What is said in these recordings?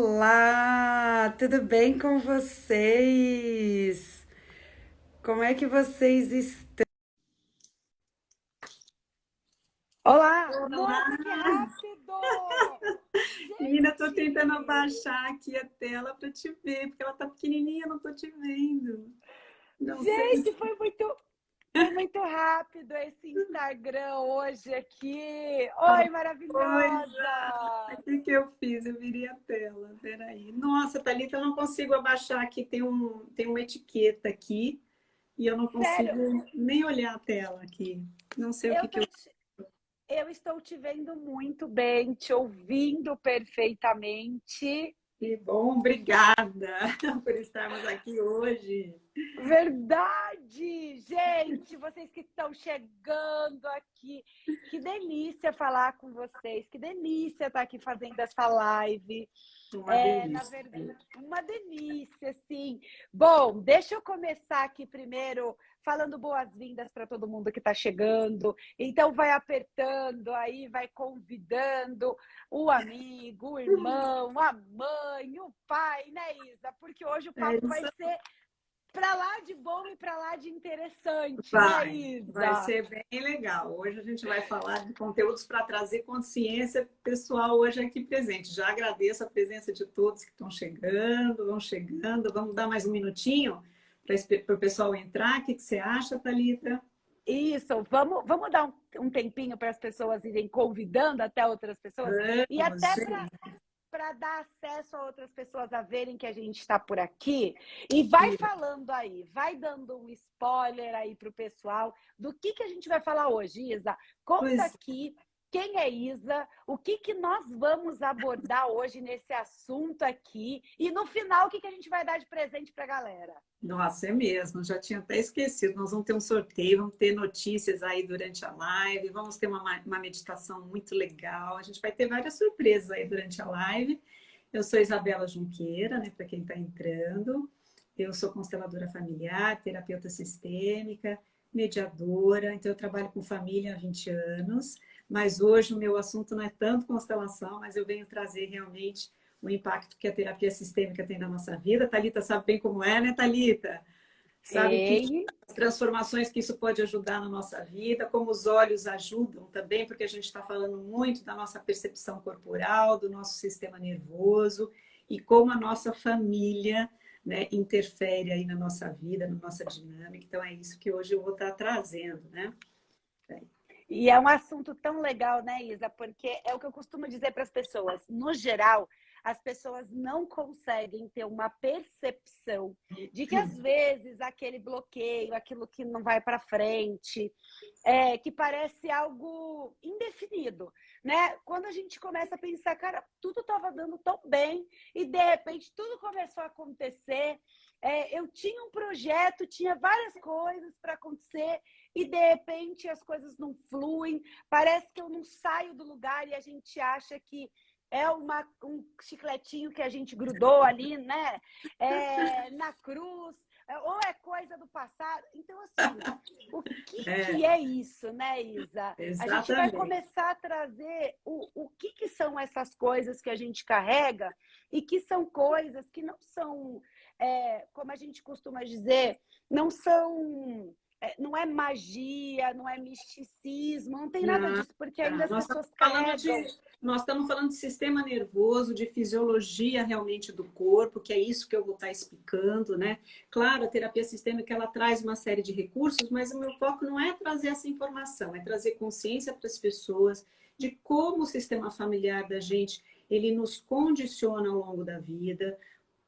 Olá, tudo bem com vocês? Como é que vocês estão? Olá! Olá, Nossa, que rápido! menina, estou Gente! tentando abaixar aqui a tela para te ver, porque ela tá pequenininha, eu não tô te vendo. Não sei Gente, se... foi muito rápido esse Instagram hoje aqui. Alguma Oi, coisa. maravilhosa! O que que eu fiz? Eu virei a tela. Peraí. Nossa, Thalita, eu não consigo abaixar aqui. Tem uma etiqueta aqui e eu não Sério, consigo nem olhar a tela aqui. Não sei o eu que que tô eu... te- eu estou te vendo muito bem, te ouvindo perfeitamente. Que bom, obrigada por estarmos aqui hoje. Verdade! Gente, vocês que estão chegando aqui, que delícia falar com vocês, que delícia estar aqui fazendo essa live. Uma Na delícia. verdade, uma delícia, sim. Bom, deixa eu começar aqui primeiro falando boas-vindas para todo mundo que está chegando. Então, vai apertando aí, vai convidando o amigo, o irmão, a mãe, o pai, né, Isa? Porque hoje o É papo vai isso. ser para lá de bom e para lá de interessante, né, Vai Isa? ser bem legal. Hoje a gente vai falar de conteúdos para trazer consciência pessoal hoje aqui presente. Já agradeço a presença de todos que estão chegando, vão chegando. Vamos dar mais um minutinho para o pessoal entrar. O que você acha, Thalita? Isso, vamos dar um tempinho para as pessoas irem convidando até outras pessoas e Vamos, até gente. para dar acesso a outras pessoas a verem que a gente está por aqui. E vai falando aí, vai dando um spoiler aí para o pessoal do que a gente vai falar hoje, Isa. Conta Pois aqui quem é Isa, o que nós vamos abordar hoje nesse assunto aqui e no final o que a gente vai dar de presente para a galera. Nossa, é mesmo, já tinha até esquecido. Nós vamos ter um sorteio, vamos ter notícias aí durante a live, vamos ter uma meditação muito legal. A gente vai ter várias surpresas aí durante a live. Eu sou Isabela Junqueira, né, para quem está entrando. Eu sou consteladora familiar, terapeuta sistêmica, mediadora. Então, eu trabalho com família há 20 anos. Mas hoje o meu assunto não é tanto constelação, mas eu venho trazer realmente o impacto que a terapia sistêmica tem na nossa vida. A Thalita sabe bem como é, né, Thalita? Sabe que Sei. as transformações que isso pode ajudar na nossa vida, como os olhos ajudam também, porque a gente está falando muito da nossa percepção corporal, do nosso sistema nervoso e como a nossa família, né, interfere aí na nossa vida, na nossa dinâmica. Então é isso que hoje eu vou estar trazendo, né? E é um assunto tão legal, né, Isa? Porque é o que eu costumo dizer para as pessoas. No geral, as pessoas não conseguem ter uma percepção de que, às vezes, aquele bloqueio, aquilo que não vai para frente, que parece algo indefinido, né? Quando a gente começa a pensar, cara, tudo estava dando tão bem e, de repente, tudo começou a acontecer. Eu tinha um projeto, tinha várias coisas para acontecer e de repente as coisas não fluem, parece que eu não saio do lugar e a gente acha que é um chicletinho que a gente grudou ali, né? Na cruz, ou é coisa do passado. Então, assim, o que É, é isso, né, Isa? A gente vai exatamente. começar a trazer o que são essas coisas que a gente carrega e que são coisas que não são, como a gente costuma dizer, não são não é magia, não é misticismo, não tem nada Não, disso, porque ainda as nós estamos pessoas falando carregam. nós estamos falando de sistema nervoso, de fisiologia realmente do corpo, que é isso que eu vou estar explicando, né? Claro, a terapia sistêmica ela traz uma série de recursos, mas o meu foco não é trazer essa informação, é trazer consciência para as pessoas de como o sistema familiar da gente ele nos condiciona ao longo da vida,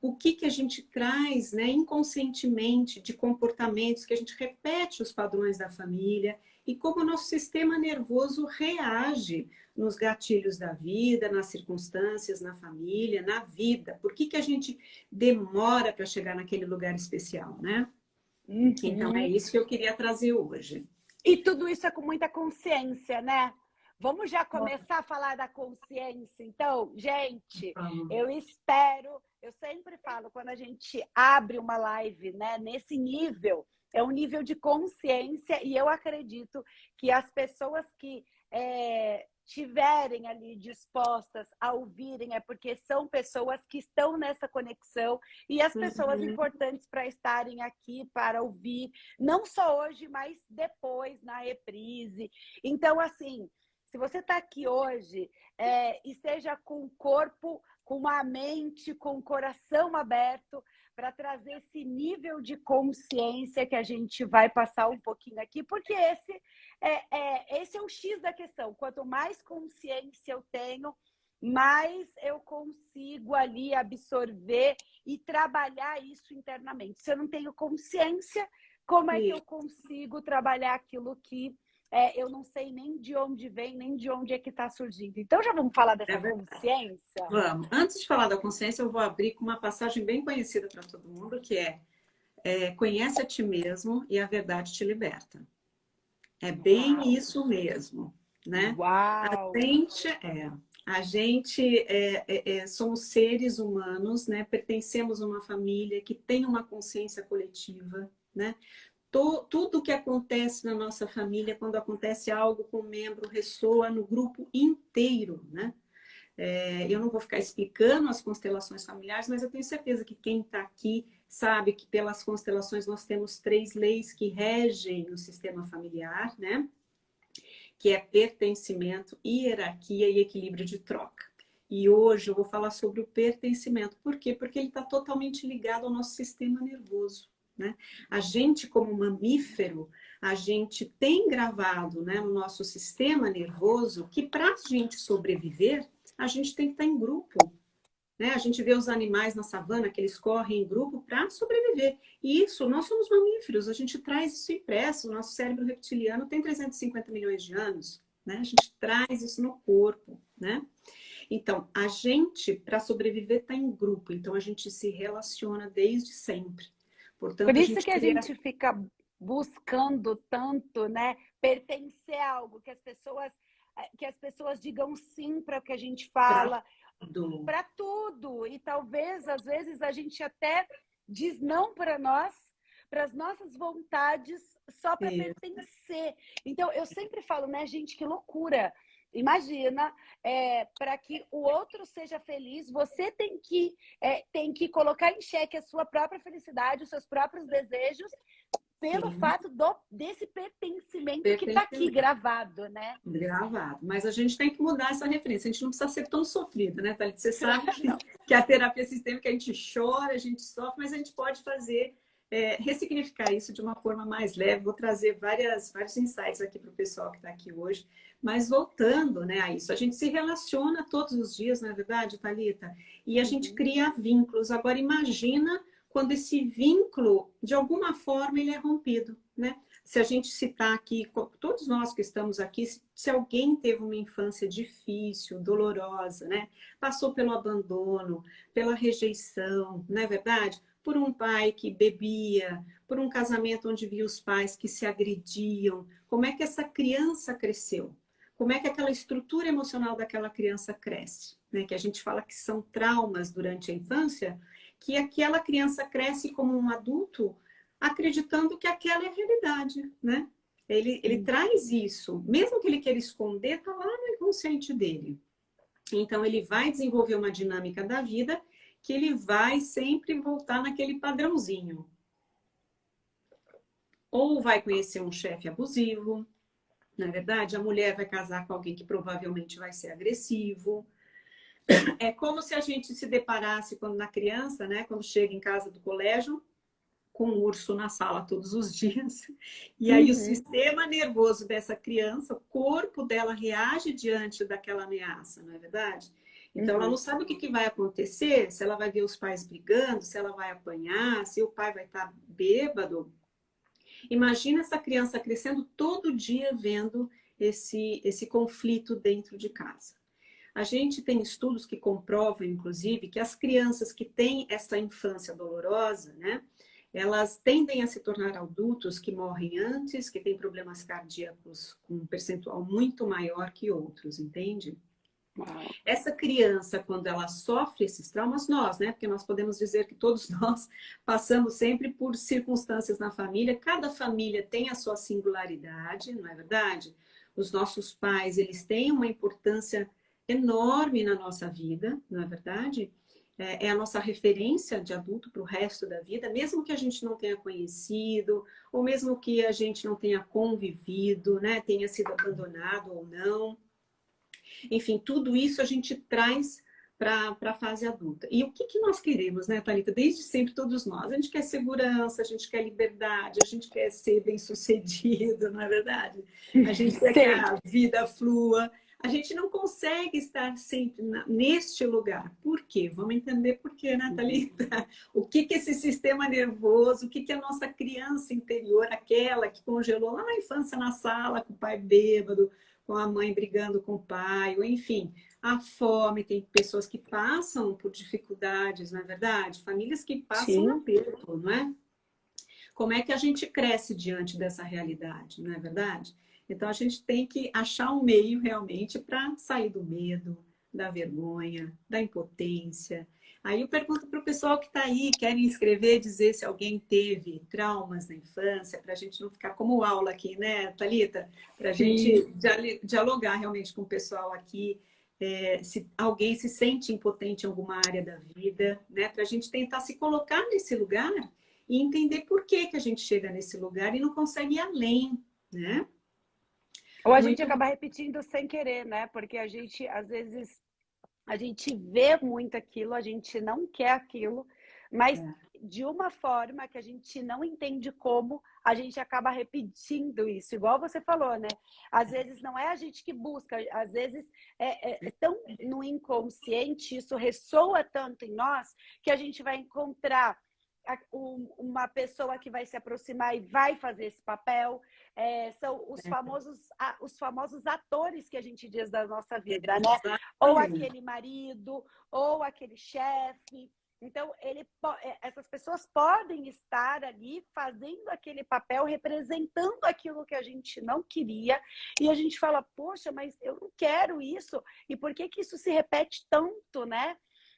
o que a gente traz, né, inconscientemente de comportamentos que a gente repete os padrões da família e como o nosso sistema nervoso reage nos gatilhos da vida, nas circunstâncias, na família, na vida. Por que a gente demora para chegar naquele lugar especial, né? Então é Uhum. isso que eu queria trazer hoje. E tudo isso é com muita consciência, né? Vamos já começar a falar da consciência. Então, gente, eu espero, eu sempre falo, quando a gente abre uma live, né, nesse nível, é um nível de consciência, e eu acredito que as pessoas que tiverem ali dispostas a ouvirem, é porque são pessoas que estão nessa conexão e as pessoas importantes para estarem aqui para ouvir, não só hoje, mas depois na reprise. Então, assim, se você está aqui hoje e seja com o corpo, com a mente, com o coração aberto, para trazer esse nível de consciência que a gente vai passar um pouquinho aqui, porque esse é o X da questão. Quanto mais consciência eu tenho, mais eu consigo ali absorver e trabalhar isso internamente. Se eu não tenho consciência, como é que eu consigo trabalhar aquilo que eu não sei nem de onde vem, nem de onde é que está surgindo? Então, já vamos falar dessa consciência? Vamos. Antes de falar da consciência, eu vou abrir com uma passagem bem conhecida para todo mundo, que conhece a ti mesmo e a verdade te liberta. É bem isso mesmo, né? Uau! A gente somos seres humanos, né? Pertencemos a uma família que tem uma consciência coletiva, né? Tudo que acontece na nossa família, quando acontece algo com um membro, ressoa no grupo inteiro, né? Eu não vou ficar explicando as constelações familiares, mas eu tenho certeza que quem está aqui sabe que pelas constelações nós temos 3 leis que regem o sistema familiar, né? Que é pertencimento, hierarquia e equilíbrio de troca. E hoje eu vou falar sobre o pertencimento. Por quê? Porque ele está totalmente ligado ao nosso sistema nervoso, né? A gente, como mamífero, a gente tem gravado, né, no nosso sistema nervoso que para a gente sobreviver, a gente tem que estar em grupo, né? A gente vê os animais na savana que eles correm em grupo para sobreviver. E isso, nós somos mamíferos, a gente traz isso impresso. O nosso cérebro reptiliano tem 350 milhões de anos, né? A gente traz isso no corpo, né? Então, a gente, para sobreviver, está em grupo. Então, a gente se relaciona desde sempre. Portanto, Por isso que a gente fica buscando tanto, né, pertencer a algo, que as pessoas digam sim para o que a gente fala, para tudo. E talvez, às vezes, a gente até diz não para nós, para as nossas vontades, só para pertencer. Então, eu sempre falo, né, gente, que loucura. Imagina, para que o outro seja feliz, você tem que colocar em xeque a sua própria felicidade, os seus próprios desejos, pelo fato desse pertencimento que está aqui gravado, né? Gravado. Mas a gente tem que mudar essa referência. A gente não precisa ser tão sofrido, né, Thalita? Você sabe que a terapia sistêmica a gente chora, a gente sofre, mas a gente pode fazer, ressignificar isso de uma forma mais leve. Vou trazer vários insights aqui para o pessoal que está aqui hoje. Mas voltando, né, a isso, a gente se relaciona todos os dias, não é verdade, Thalita? E a gente cria vínculos. Agora, imagina quando esse vínculo, de alguma forma, ele é rompido, né? Se a gente citar aqui, todos nós que estamos aqui, se alguém teve uma infância difícil, dolorosa, né? Passou pelo abandono, pela rejeição, não é verdade? Por um pai que bebia, por um casamento onde via os pais que se agrediam. Como é que essa criança cresceu? Como é que aquela estrutura emocional daquela criança cresce? Né? Que a gente fala que são traumas durante a infância, que aquela criança cresce como um adulto acreditando que aquela é a realidade, né? Ele traz isso, mesmo que ele queira esconder, está lá no inconsciente dele. Então, ele vai desenvolver uma dinâmica da vida que ele vai sempre voltar naquele padrãozinho. Ou vai conhecer um chefe abusivo, na verdade, a mulher vai casar com alguém que provavelmente vai ser agressivo. É como se a gente se deparasse quando na criança, né, quando chega em casa do colégio, com um urso na sala todos os dias. E aí o sistema nervoso dessa criança, o corpo dela reage diante daquela ameaça, não é verdade? Então ela não sabe o que vai acontecer, se ela vai ver os pais brigando, se ela vai apanhar, se o pai vai estar bêbado. Imagina essa criança crescendo todo dia vendo esse conflito dentro de casa. A gente tem estudos que comprovam, inclusive, que as crianças que têm essa infância dolorosa, né, elas tendem a se tornar adultos que morrem antes, que têm problemas cardíacos com um percentual muito maior que outros, entende? Essa criança, quando ela sofre esses traumas, nós, né? Porque nós podemos dizer que todos nós passamos sempre por circunstâncias na família. Cada família tem a sua singularidade, não é verdade? os nossos pais, eles têm uma importância enorme na nossa vida, não é verdade? É a nossa referência de adulto para o resto da vida, mesmo que a gente não tenha conhecido, ou mesmo que a gente não tenha convivido, né? Tenha sido abandonado ou não. Enfim, tudo isso a gente traz para a fase adulta. E o que nós queremos, né, Thalita? Desde sempre, todos nós. A gente quer segurança, a gente quer liberdade, a gente quer ser bem-sucedido, não é verdade? A gente quer que a vida flua. A gente não consegue estar sempre neste lugar. Por quê? Vamos entender por quê, né, Thalita? O que esse sistema nervoso, o que a nossa criança interior, aquela que congelou lá na infância na sala, com o pai bêbado, com a mãe brigando com o pai, ou enfim, a fome, tem pessoas que passam por dificuldades, não é verdade? Famílias que passam aperto, não é? Como é que a gente cresce diante dessa realidade, não é verdade? Então a gente tem que achar um meio realmente para sair do medo, da vergonha, da impotência. Aí eu pergunto para o pessoal que está aí, querem escrever, dizer se alguém teve traumas na infância, para a gente não ficar como aula aqui, né, Thalita? Para a gente dialogar realmente com o pessoal aqui, se alguém se sente impotente em alguma área da vida, né? Para a gente tentar se colocar nesse lugar e entender por que a gente chega nesse lugar e não consegue ir além, né? Ou a gente acaba repetindo sem querer, né? Porque a gente, às vezes, a gente vê muito aquilo, a gente não quer aquilo, mas de uma forma que a gente não entende como, a gente acaba repetindo isso. Igual você falou, né? Às vezes não é a gente que busca, às vezes é tão no inconsciente, isso ressoa tanto em nós, que a gente vai encontrar uma pessoa que vai se aproximar e vai fazer esse papel. São os famosos atores que a gente diz da nossa vida, né? Ou aquele marido, ou aquele chefe. Então, essas pessoas podem estar ali fazendo aquele papel, representando aquilo que a gente não queria, e a gente fala, poxa, mas eu não quero isso, e por que isso se repete tanto, né?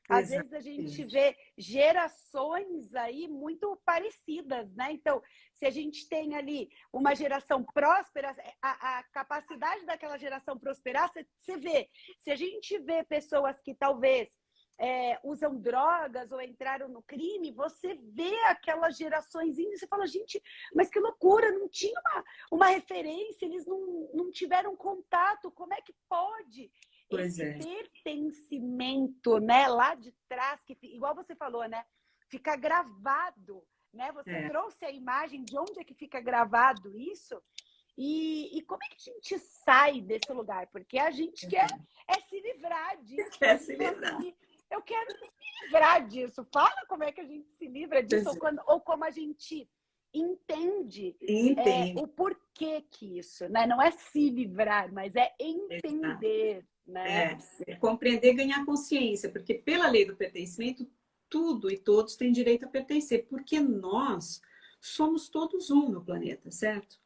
Às vezes a gente vê gerações aí muito parecidas, né? Então, se a gente tem ali uma geração próspera, a capacidade daquela geração prosperar, você vê. Se a gente vê pessoas que talvez usam drogas ou entraram no crime, você vê aquelas gerações e você fala, gente, mas que loucura, não tinha uma referência, eles não tiveram contato, como é que pode? Esse pertencimento, né, lá de trás, que igual você falou, né, fica gravado, né? Você trouxe a imagem de onde é que fica gravado isso, e como é que a gente sai desse lugar? Porque a gente quer se livrar disso. Quer se livrar. Eu quero me livrar disso. Fala como é que a gente se livra disso, ou como a gente entende o porquê que isso, né? Não é se livrar, mas é entender. Né? Compreender e ganhar consciência, porque pela lei do pertencimento, tudo e todos têm direito a pertencer, porque nós somos todos um no planeta, certo?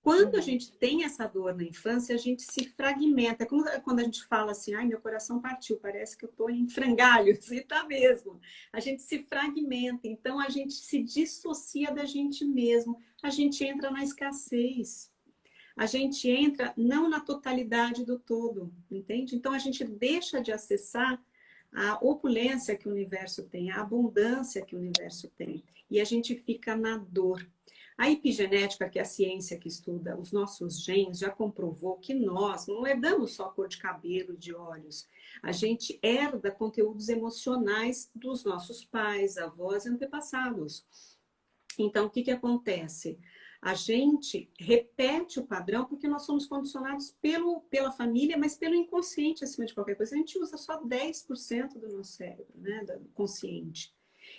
Quando a gente tem essa dor na infância, a gente se fragmenta. Como quando a gente fala assim, ai, meu coração partiu, parece que eu estou em frangalhos, e tá mesmo. A gente se fragmenta, então a gente se dissocia da gente mesmo, a gente entra na escassez. A gente entra não na totalidade do todo, entende? Então a gente deixa de acessar a opulência que o universo tem, a abundância que o universo tem, e a gente fica na dor. A epigenética, que é a ciência que estuda os nossos genes, já comprovou que nós não herdamos só cor de cabelo, de olhos. A gente herda conteúdos emocionais dos nossos pais, avós e antepassados. Então, o que acontece? A gente repete o padrão porque nós somos condicionados pela família, mas pelo inconsciente, acima de qualquer coisa. A gente usa só 10% do nosso cérebro, né, do consciente.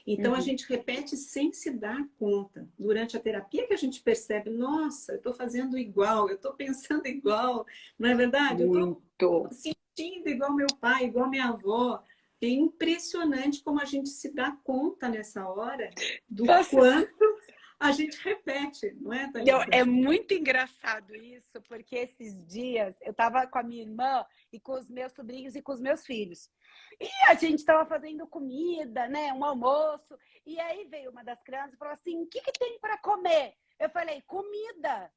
Então, a gente repete sem se dar conta. Durante a terapia que a gente percebe, nossa, eu estou fazendo igual, eu estou pensando igual, não é verdade? Eu estou sentindo igual meu pai, igual minha avó. É impressionante como a gente se dá conta nessa hora do quanto a gente repete, não é, Thalita? É muito engraçado isso, porque esses dias eu estava com a minha irmã e com os meus sobrinhos e com os meus filhos. E a gente estava fazendo comida, né, um almoço, e aí veio uma das crianças e falou assim, o que tem para comer? Eu falei, comida.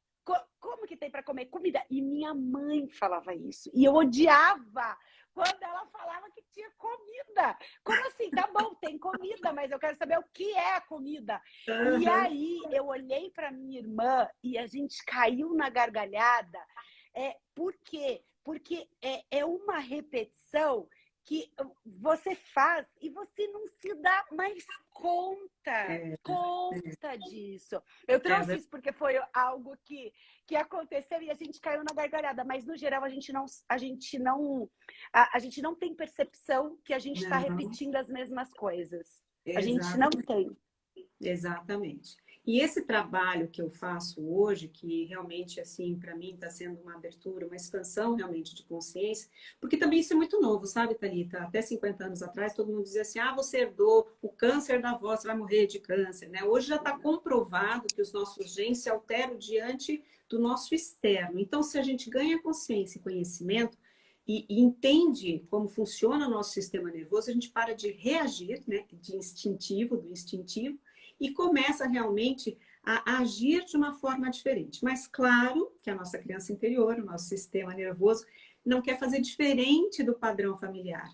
Como que tem para comer comida? E minha mãe falava isso. E eu odiava quando ela falava que tinha comida. Como assim? Tá bom, tem comida, mas eu quero saber o que é a comida. E Aham. aí eu olhei para minha irmã e a gente caiu na gargalhada. Por quê? Porque é uma repetição que você faz e você não se dá mais conta disso. Eu É trouxe isso porque foi algo que aconteceu e a gente caiu na gargalhada, mas no geral a gente não tem percepção que a gente está Não, repetindo as mesmas coisas. A gente não exatamente. tem. Exatamente. E esse trabalho que eu faço hoje, que realmente, assim, para mim está sendo uma abertura, uma expansão realmente de consciência, porque também isso é muito novo, sabe, Thalita? Até 50 anos atrás, todo mundo dizia assim, você herdou o câncer da avó, você vai morrer de câncer, né? Hoje já está comprovado que os nossos genes se alteram diante do nosso externo. Então, se a gente ganha consciência e conhecimento, e entende como funciona o nosso sistema nervoso, a gente para de reagir, né, do instintivo, e começa realmente a agir de uma forma diferente. Mas claro que a nossa criança interior, o nosso sistema nervoso, não quer fazer diferente do padrão familiar,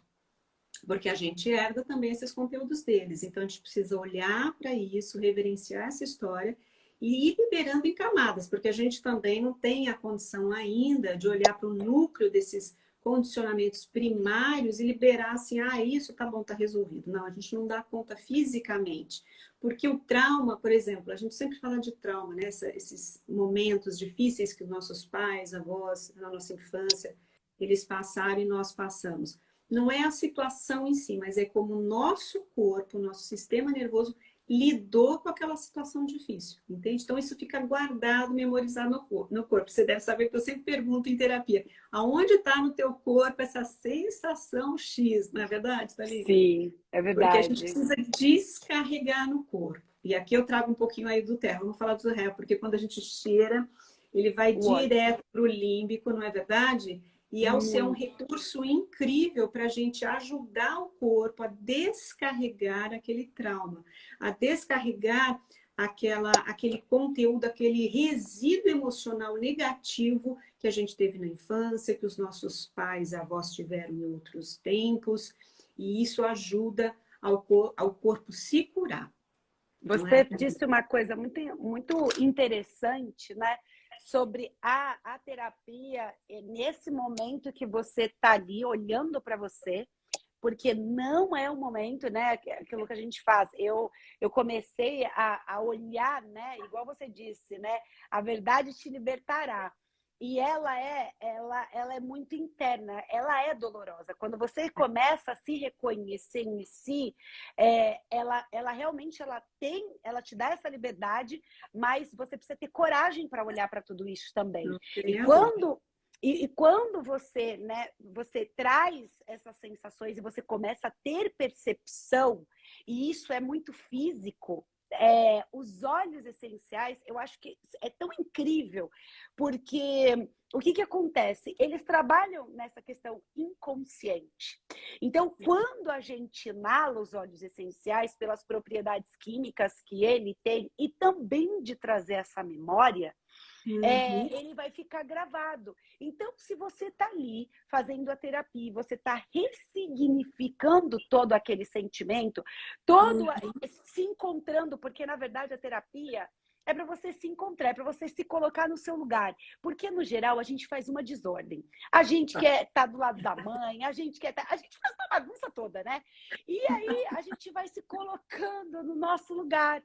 porque a gente herda também esses conteúdos deles. Então a gente precisa olhar para isso, reverenciar essa história e ir liberando em camadas, porque a gente também não tem a condição ainda de olhar para o núcleo desses condicionamentos primários e liberar assim, isso tá bom, tá resolvido. Não, a gente não dá conta fisicamente. Porque o trauma, por exemplo, a gente sempre fala de trauma, né? Esses momentos difíceis que os nossos pais, avós, na nossa infância, eles passaram e nós passamos. Não é a situação em si, mas é como o nosso corpo, o nosso sistema nervoso lidou com aquela situação difícil, entende? Então isso fica guardado, memorizado no corpo. Você deve saber que eu sempre pergunto em terapia, aonde está no teu corpo essa sensação X, não é verdade, Thalita? Sim, é Porque a gente verdade. precisa descarregar no corpo. E aqui eu trago um pouquinho aí do terra, vamos falar do ré, porque quando a gente cheira, ele vai O óleo. direto para o límbico, não é verdade? E ao ser um Muito. recurso incrível para a gente ajudar o corpo a descarregar aquele trauma, a descarregar aquele conteúdo, aquele resíduo emocional negativo que a gente teve na infância, que os nossos pais e avós tiveram em outros tempos, e isso ajuda ao corpo se curar, não Você é? disse uma coisa muito, muito interessante, né? Sobre a terapia, nesse momento que você está ali olhando para você, porque não é o momento, né? Aquilo que a gente faz. Eu comecei a olhar, né? Igual você disse, né? A verdade te libertará. E ela é muito interna, ela é dolorosa. Quando você começa a se reconhecer em si, ela realmente ela te dá essa liberdade, mas você precisa ter coragem para olhar para tudo isso também. Não E tem a dúvida. quando você, né, você traz essas sensações e você começa a ter percepção, e isso é muito físico, os óleos essenciais, eu acho que é tão incrível, porque o que acontece? Eles trabalham nessa questão inconsciente. Então, quando a gente inala os óleos essenciais, pelas propriedades químicas que ele tem, e também de trazer essa memória, Uhum. ele vai ficar gravado. Então, se você está ali fazendo a terapia, você está ressignificando todo aquele sentimento, se encontrando, porque na verdade a terapia é para você se encontrar, é para você se colocar no seu lugar. Porque, no geral, a gente faz uma desordem. A gente quer estar do lado da mãe, a gente faz uma bagunça toda, né? E aí a gente vai se colocando no nosso lugar.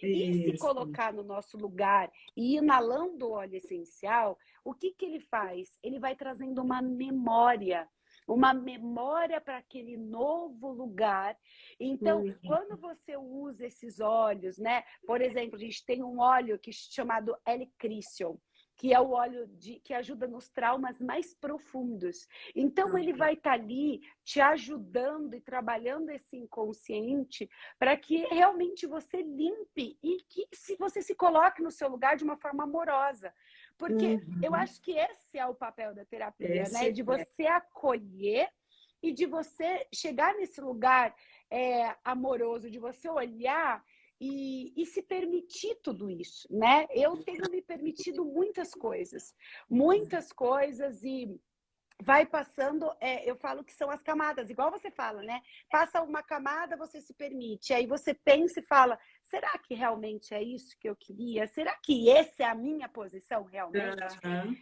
E se Isso. colocar no nosso lugar e inalando o óleo essencial, o que ele faz? Ele vai trazendo uma memória para aquele novo lugar. Então, quando você usa esses óleos, né? Por exemplo, a gente tem um óleo chamado L-Crystal, que é o óleo que ajuda nos traumas mais profundos. Então, ele vai estar ali te ajudando e trabalhando esse inconsciente para que realmente você limpe e que você se coloque no seu lugar de uma forma amorosa. Porque eu acho que esse é o papel da terapia, né? De você acolher e de você chegar nesse lugar amoroso, de você olhar e se permitir tudo isso, né? Eu tenho me permitido muitas coisas e vai passando, eu falo que são as camadas, igual você fala, né? Passa uma camada, você se permite, aí você pensa e fala, será que realmente é isso que eu queria? Será que essa é a minha posição realmente? Uhum.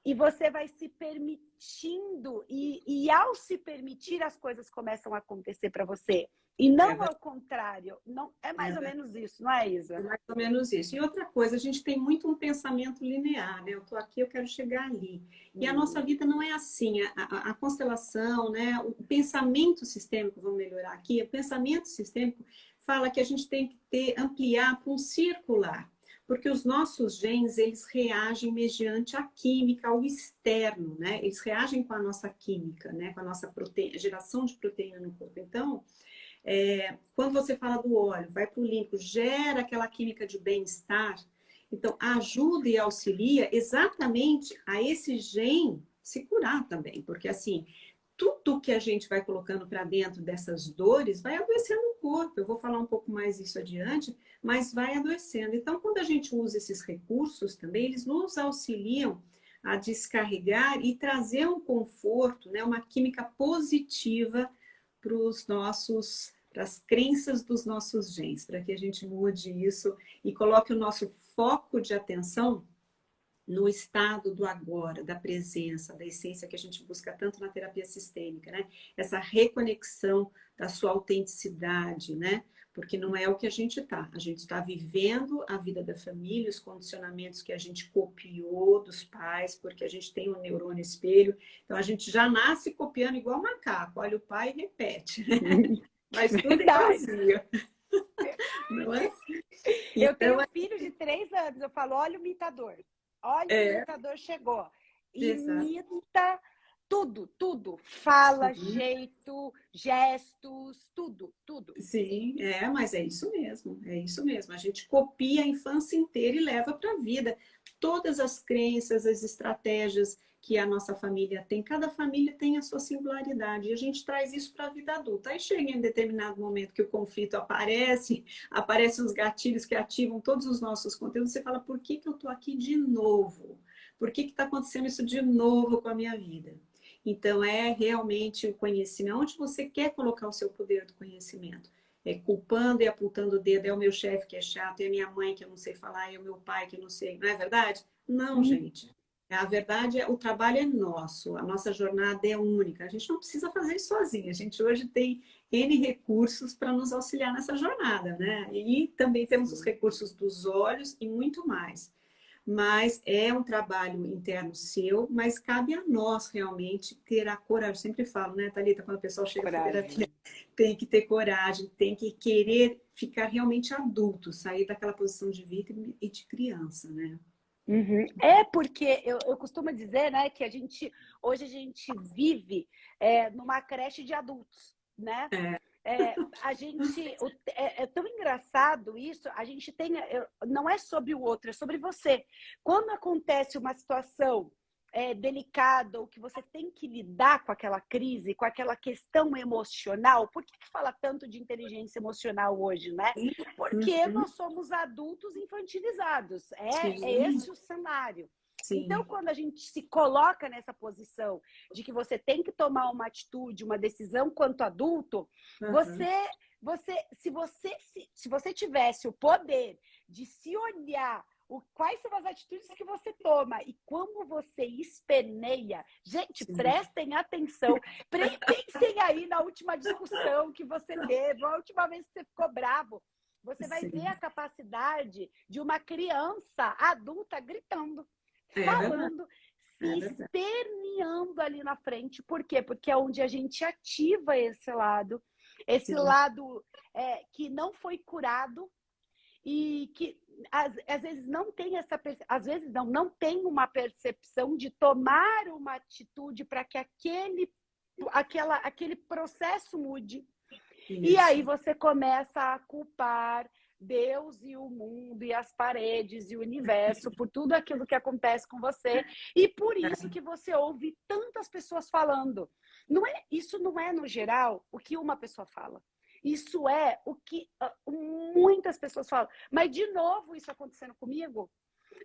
E você vai se permitindo, e ao se permitir, as coisas começam a acontecer para você. E não ao contrário, não, é mais ou menos isso, não é, Isa? É mais ou menos isso. E outra coisa, a gente tem muito um pensamento linear, né? Eu estou aqui, eu quero chegar ali. E a nossa vida não é assim. A constelação, né? O pensamento sistêmico, vamos melhorar aqui, o pensamento sistêmico fala que a gente tem que ampliar para um circular. Porque os nossos genes, eles reagem mediante a química, ao externo, né? Eles reagem com a nossa química, né? Com a nossa geração de proteína no corpo. Então, quando você fala do óleo, vai para o límbico, gera aquela química de bem-estar, então ajuda e auxilia exatamente a esse gene se curar também, porque assim, tudo que a gente vai colocando para dentro dessas dores vai adoecendo o corpo. Eu vou falar um pouco mais isso adiante, mas vai adoecendo. Então, quando a gente usa esses recursos também, eles nos auxiliam a descarregar e trazer um conforto, né, uma química positiva para os nossos, para as crenças dos nossos genes, para que a gente mude isso e coloque o nosso foco de atenção no estado do agora, da presença, da essência que a gente busca tanto na terapia sistêmica, né? Essa reconexão da sua autenticidade, né? Porque não é o que a gente está vivendo a vida da família, os condicionamentos que a gente copiou dos pais, porque a gente tem um neurônio espelho, então a gente já nasce copiando igual macaco, olha o pai e repete, né? Mas tudo igualzinho. Não é? Eu tenho Então, um filho de 3 anos, eu falo, olha o imitador. Olha, o imitador chegou. Imita tudo, tudo. Fala, jeito, gestos, tudo, tudo. Sim, mas é isso mesmo, é isso mesmo. A gente copia a infância inteira e leva para a vida. Todas as crenças, as estratégias que a nossa família tem, cada família tem a sua singularidade, e a gente traz isso para a vida adulta. Aí chega em determinado momento que o conflito aparecem os gatilhos que ativam todos os nossos conteúdos, você fala, por que eu estou aqui de novo? Por que está acontecendo isso de novo com a minha vida? Então, é realmente o conhecimento. Onde você quer colocar o seu poder do conhecimento? É culpando e apontando o dedo. É o meu chefe que é chato, é a minha mãe que eu não sei falar, é o meu pai que eu não sei. Não é verdade? Não, gente. A verdade é, o trabalho é nosso, a nossa jornada é única. A gente não precisa fazer isso sozinha. A gente hoje tem N recursos para nos auxiliar nessa jornada, né? E também temos os recursos dos olhos e muito mais. Mas é um trabalho interno seu, mas cabe a nós realmente ter a coragem. Eu sempre falo, né, Thalita, quando o pessoal chega para terapia, tem que ter coragem, tem que querer ficar realmente adulto, sair daquela posição de vítima e de criança, né? Uhum. É porque eu costumo dizer, né, que hoje a gente vive numa creche de adultos, né? É tão engraçado isso, a gente tem, não é sobre o outro, é sobre você. Quando acontece uma situação delicada, ou que você tem que lidar com aquela crise, com aquela questão emocional, por que fala tanto de inteligência emocional hoje, né? Porque nós somos adultos infantilizados, é esse o cenário. Sim. Então, quando a gente se coloca nessa posição de que você tem que tomar uma atitude, uma decisão quanto adulto, se você tivesse o poder de se olhar quais são as atitudes que você toma e como você esperneia. Gente, prestem atenção. Pensem aí na última discussão que você teve, a última vez que você ficou bravo. Você vai ver a capacidade de uma criança adulta gritando, falando, se esperneando ali na frente. Por quê? Porque é onde a gente ativa esse lado que não foi curado e que às vezes não tem não tem uma percepção de tomar uma atitude para que aquele processo mude. Isso. E aí você começa a culpar Deus e o mundo e as paredes e o universo por tudo aquilo que acontece com você, e por isso que você ouve tantas pessoas falando. Isso não é no geral o que uma pessoa fala. Isso é o que muitas pessoas falam. Mas, de novo, isso acontecendo comigo?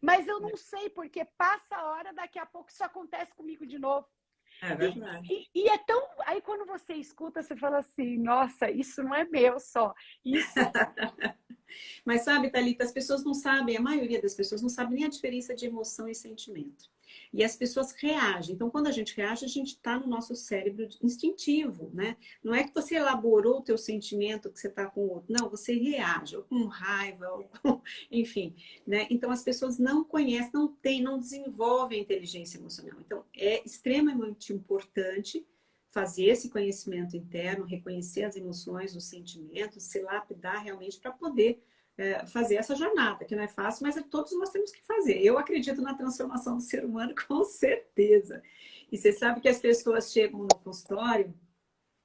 Mas eu não sei, porque passa a hora, daqui a pouco isso acontece comigo de novo. É verdade. E é tão... Aí, quando você escuta, você fala assim, nossa, isso não é meu só. Isso... Mas sabe, Thalita, as pessoas não sabem, a maioria das pessoas não sabe nem a diferença de emoção e sentimento. E as pessoas reagem. Então, quando a gente reage, a gente está no nosso cérebro instintivo, né? Não é que você elaborou o teu sentimento que você está com o outro. Não, você reage, ou com raiva, ou com... enfim, né? Então, as pessoas não conhecem, não desenvolvem a inteligência emocional. Então, é extremamente importante fazer esse conhecimento interno, reconhecer as emoções, os sentimentos, se lapidar realmente para poder fazer essa jornada, que não é fácil, mas todos nós temos que fazer. Eu acredito na transformação do ser humano com certeza. E você sabe que as pessoas chegam no consultório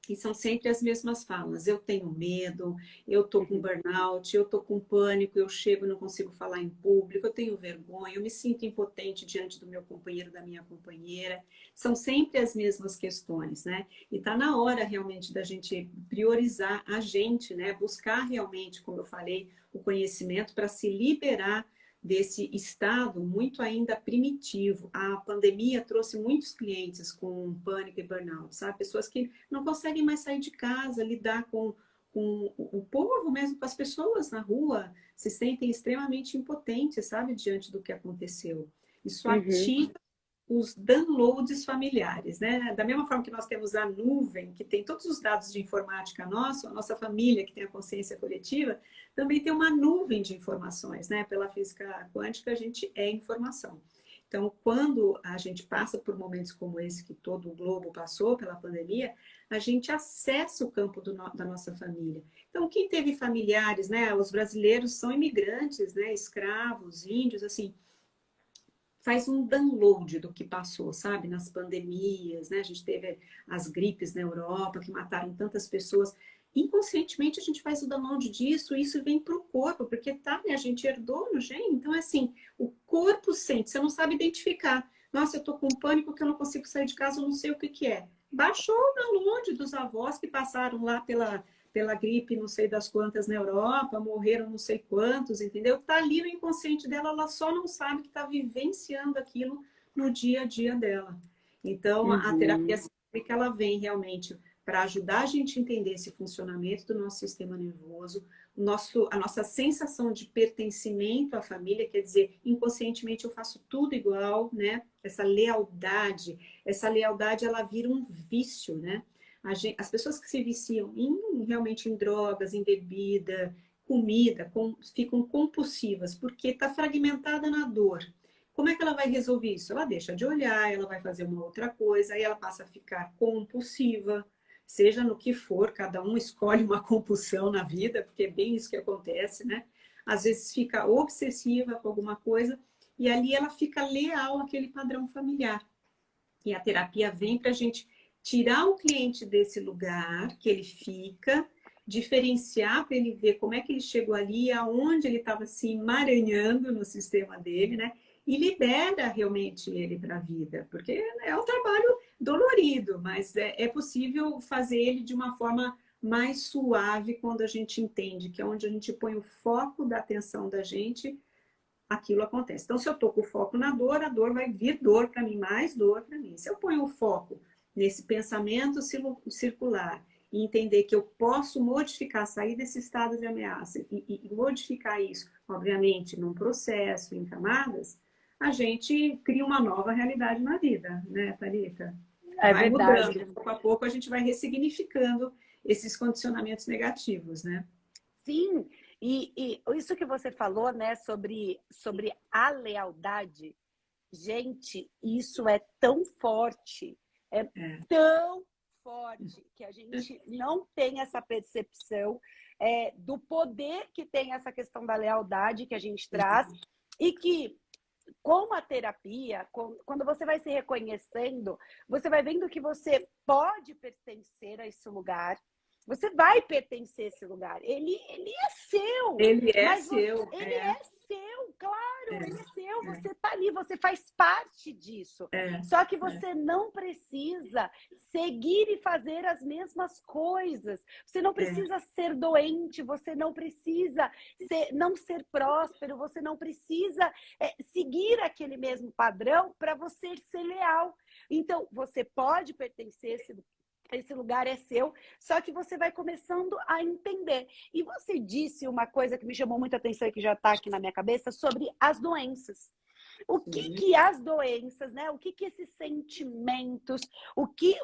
e são sempre as mesmas falas. Eu tenho medo, eu tô com burnout, eu tô com pânico, eu chego e não consigo falar em público, eu tenho vergonha, eu me sinto impotente diante do meu companheiro, da minha companheira. São sempre as mesmas questões, né? E tá na hora realmente da gente priorizar a gente, né? Buscar realmente, como eu falei, o conhecimento para se liberar desse estado muito ainda primitivo. A pandemia trouxe muitos clientes com pânico e burnout, sabe? Pessoas que não conseguem mais sair de casa, lidar com o povo mesmo, com as pessoas na rua, se sentem extremamente impotentes, sabe? Diante do que aconteceu. Isso ativa os downloads familiares, né? Da mesma forma que nós temos a nuvem, que tem todos os dados de informática nossa, a nossa família, que tem a consciência coletiva, também tem uma nuvem de informações, né? Pela física quântica, a gente é informação. Então, quando a gente passa por momentos como esse que todo o globo passou pela pandemia, a gente acessa o campo da nossa família. Então, quem teve familiares, né? Os brasileiros são imigrantes, né? Escravos, índios, assim, faz um download do que passou, sabe? Nas pandemias, né? A gente teve as gripes na Europa que mataram tantas pessoas. Inconscientemente a gente faz o download disso e isso vem para o corpo, porque tá, né? A gente herdou no gene. Então, é assim, o corpo sente, você não sabe identificar. Nossa, eu tô com pânico que eu não consigo sair de casa, eu não sei o que que é. Baixou o download dos avós que passaram lá pela gripe, não sei das quantas na Europa, morreram não sei quantos, entendeu? Tá ali no inconsciente dela, ela só não sabe que está vivenciando aquilo no dia a dia dela. Então, a terapia sistêmica, ela vem realmente para ajudar a gente a entender esse funcionamento do nosso sistema nervoso, a nossa sensação de pertencimento à família, quer dizer, inconscientemente eu faço tudo igual, né? Essa lealdade, ela vira um vício, né? As pessoas que se viciam realmente em drogas, em bebida, comida, ficam compulsivas, porque está fragmentada na dor. Como é que ela vai resolver isso? Ela deixa de olhar, ela vai fazer uma outra coisa, aí ela passa a ficar compulsiva, seja no que for, cada um escolhe uma compulsão na vida, porque é bem isso que acontece, né? Às vezes fica obsessiva com alguma coisa, e ali ela fica leal àquele padrão familiar. E a terapia vem para a gente tirar o cliente desse lugar que ele fica, diferenciar para ele ver como é que ele chegou ali, aonde ele estava se emaranhando no sistema dele, né? E libera realmente ele para a vida, porque é um trabalho dolorido, mas é possível fazer ele de uma forma mais suave quando a gente entende que é onde a gente põe o foco da atenção da gente, aquilo acontece. Então, se eu estou com o foco na dor, a dor vai vir dor para mim, mais dor para mim. Se eu ponho o foco nesse pensamento circular e entender que eu posso modificar, sair desse estado de ameaça e modificar isso, obviamente, num processo, em camadas, a gente cria uma nova realidade na vida, né, Thalita? É vai verdade. mudando, pouco a pouco a gente vai ressignificando esses condicionamentos negativos, né? Sim, e isso que você falou, né, sobre a lealdade, gente, isso é tão forte, tão forte, que a gente não tem essa percepção do poder que tem essa questão da lealdade que a gente traz, e que com a terapia, quando você vai se reconhecendo, você vai vendo que você pode pertencer a esse lugar. Você vai pertencer a esse lugar. Ele é seu. Ele é mas seu. Ele é seu, claro, ele é seu, você tá ali, você faz parte disso. Só que você não precisa seguir e fazer as mesmas coisas. Você não precisa ser doente, você não precisa não ser próspero, você não precisa seguir aquele mesmo padrão para você ser leal. Então, você pode pertencer, esse lugar é seu, só que você vai começando a entender. E você disse uma coisa que me chamou muita atenção e que já está aqui na minha cabeça, sobre as doenças. O que as doenças, né? O que esses sentimentos, o que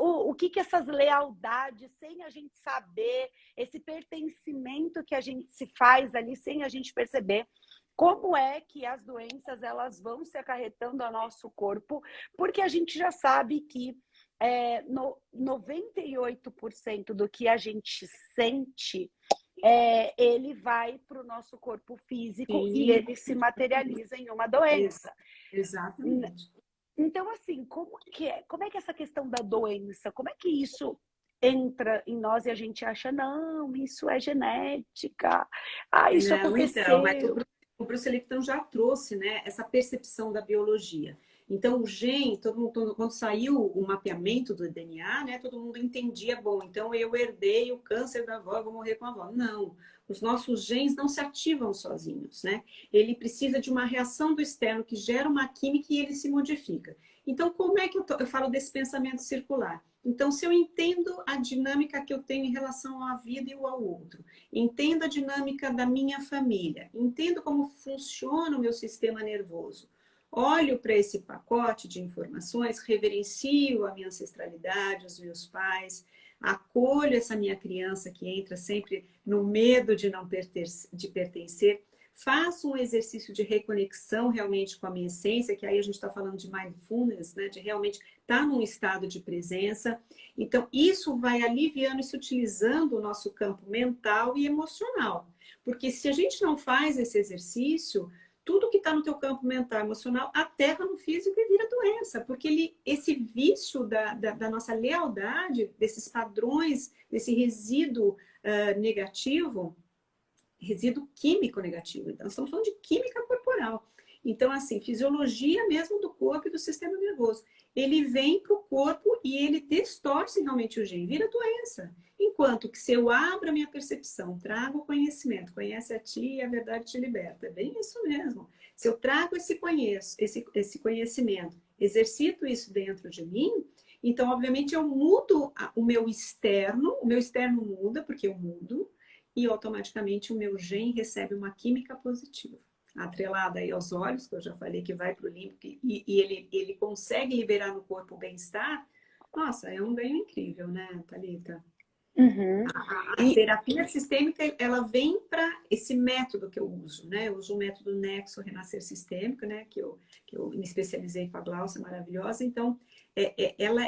essas lealdades, sem a gente saber, esse pertencimento que a gente se faz ali, sem a gente perceber, como é que as doenças elas vão se acarretando ao nosso corpo, porque a gente já sabe que 98% do que a gente sente, ele vai para o nosso corpo físico e ele se materializa em uma doença. Exatamente. Então, assim, como é que essa questão da doença, como é que isso entra em nós e a gente acha, não, isso é genética, isso aconteceu. Então, mas o Bruce Lipton já trouxe, né, essa percepção da biologia. Então, o gene, todo mundo, quando saiu o mapeamento do DNA, né, todo mundo entendia, bom, então eu herdei o câncer da avó, eu vou morrer com a avó. Não, os nossos genes não se ativam sozinhos, né? Ele precisa de uma reação do externo que gera uma química e ele se modifica. Então, como é que eu falo desse pensamento circular? Então, se eu entendo a dinâmica que eu tenho em relação à vida e ao outro, entendo a dinâmica da minha família, entendo como funciona o meu sistema nervoso, olho para esse pacote de informações, reverencio a minha ancestralidade, os meus pais, acolho essa minha criança que entra sempre no medo de não pertencer, faço um exercício de reconexão realmente com a minha essência, que aí a gente está falando de mindfulness, né? De realmente estar num estado de presença. Então, isso vai aliviando e se utilizando o nosso campo mental e emocional. Porque se a gente não faz esse exercício, tudo que está no teu campo mental e emocional aterra no físico e vira doença, porque esse vício da nossa lealdade, desses padrões, desse resíduo negativo, resíduo químico negativo. Então, nós estamos falando de química corporal. Então, assim, fisiologia mesmo do corpo e do sistema nervoso. Ele vem para o corpo e ele distorce realmente o gene, vira doença. Enquanto que se eu abro a minha percepção, trago o conhecimento, conhece a ti e a verdade te liberta. É bem isso mesmo. Se eu trago esse conhecimento, exercito isso dentro de mim, então, obviamente, eu mudo o meu externo muda, porque eu mudo, e automaticamente o meu gene recebe uma química positiva, atrelada aí aos olhos, que eu já falei que vai para o límbico, e ele consegue liberar no corpo o bem-estar. Nossa, é um ganho incrível, né, Thalita? Uhum. A terapia sistêmica, ela vem para esse método que eu uso, né? Eu uso o método Nexo Renascer Sistêmico, né? Que eu me especializei com a Glaucia, maravilhosa. Então,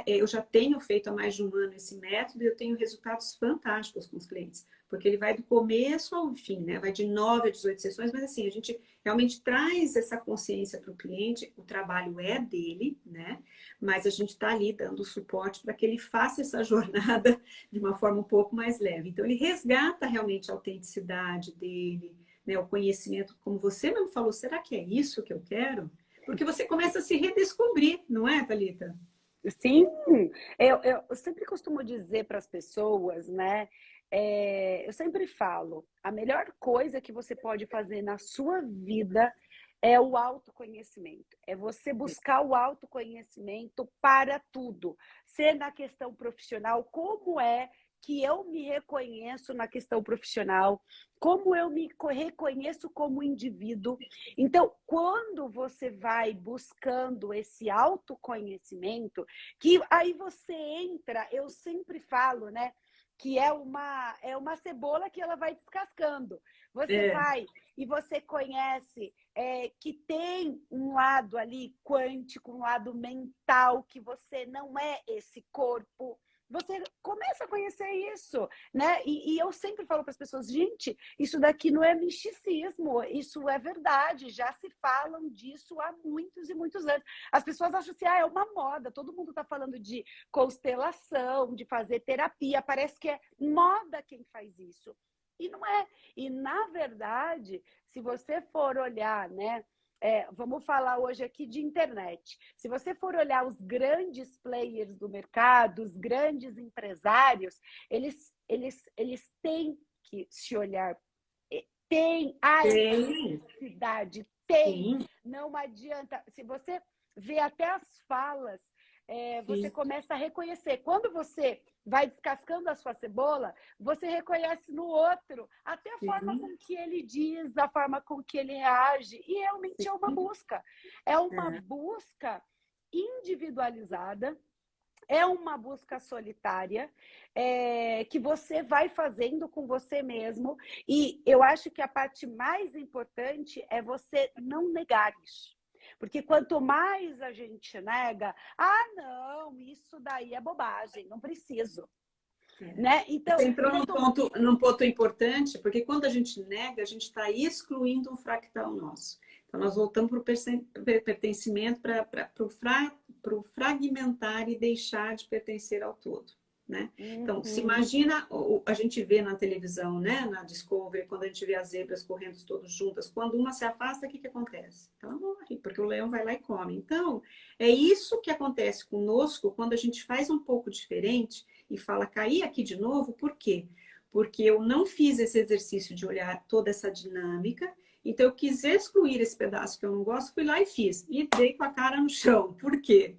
eu já tenho feito há mais de um ano esse método e eu tenho resultados fantásticos com os clientes. Porque ele vai do começo ao fim, né? Vai de 9 a 18 sessões, mas assim, a gente realmente traz essa consciência para o cliente, o trabalho é dele, né? Mas a gente está ali dando suporte para que ele faça essa jornada de uma forma um pouco mais leve. Então, ele resgata realmente a autenticidade dele, né? O conhecimento, como você mesmo falou, será que é isso que eu quero? Porque você começa a se redescobrir, não é, Thalita? Sim, eu sempre costumo dizer para as pessoas, né? Eu sempre falo, a melhor coisa que você pode fazer na sua vida é o autoconhecimento. É você buscar o autoconhecimento para tudo. Ser na questão profissional, como é que eu me reconheço na questão profissional, como eu me reconheço como indivíduo. Então, quando você vai buscando esse autoconhecimento, que aí você entra, eu sempre falo, né? Que é uma cebola que ela vai descascando. Você vai e você conhece que tem um lado ali quântico, um lado mental, que você não é esse corpo. Você começa a conhecer isso, né? E eu sempre falo para as pessoas, gente, isso daqui não é misticismo, isso é verdade, já se falam disso há muitos e muitos anos. As pessoas acham assim, é uma moda, todo mundo está falando de constelação, de fazer terapia, parece que é moda quem faz isso. E não é. E, na verdade, se você for olhar, né? Vamos falar hoje aqui de internet. Se você for olhar os grandes players do mercado, os grandes empresários, eles têm que se olhar. Tem a Tem, necessidade, tem. sim, Não adianta. Se você vê até as falas, você sim, começa a reconhecer. Quando você vai descascando a sua cebola, você reconhece no outro até a forma sim, com que ele diz, a forma com que ele reage. E realmente é uma sim. busca. É uma É. busca individualizada, é uma busca solitária, que você vai fazendo com você mesmo. E eu acho que a parte mais importante é você não negar isso. Porque quanto mais a gente nega, não, isso daí é bobagem, não preciso. Né? Então, Você entrou quanto num ponto importante, porque quando a gente nega, a gente está excluindo um fractal nosso. Então, nós voltamos para o pertencimento, para o fragmentar e deixar de pertencer ao todo. Né? Então, se Uhum. imagina, a gente vê na televisão, né, na Discovery, quando a gente vê as zebras correndo todas juntas, quando uma se afasta, o que acontece? Ela morre, porque o leão vai lá e come. Então, é isso que acontece conosco quando a gente faz um pouco diferente e fala, caí aqui de novo, por quê? Porque eu não fiz esse exercício de olhar toda essa dinâmica, então eu quis excluir esse pedaço que eu não gosto, fui lá e fiz, e dei com a cara no chão. Por quê?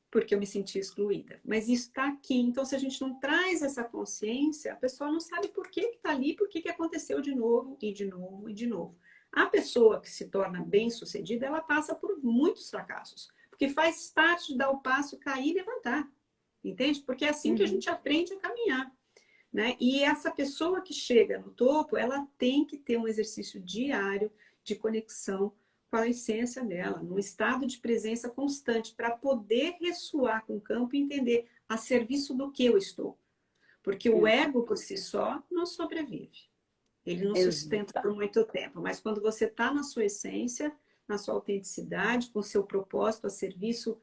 Porque eu me senti excluída. Mas isso está aqui. Então, se a gente não traz essa consciência, a pessoa não sabe por que está ali, por que aconteceu de novo, e de novo, e de novo. A pessoa que se torna bem-sucedida, ela passa por muitos fracassos. Porque faz parte de dar o passo, cair e levantar. Entende? Porque é assim que a Uhum. gente aprende a caminhar. Né? E essa pessoa que chega no topo, ela tem que ter um exercício diário de conexão com a essência dela, num estado de presença constante, para poder ressoar com o campo e entender a serviço do que eu estou. Porque o ego por si só não sobrevive. Ele não sustenta Exato. por muito tempo. Mas quando você está na sua essência, na sua autenticidade, com o seu propósito a serviço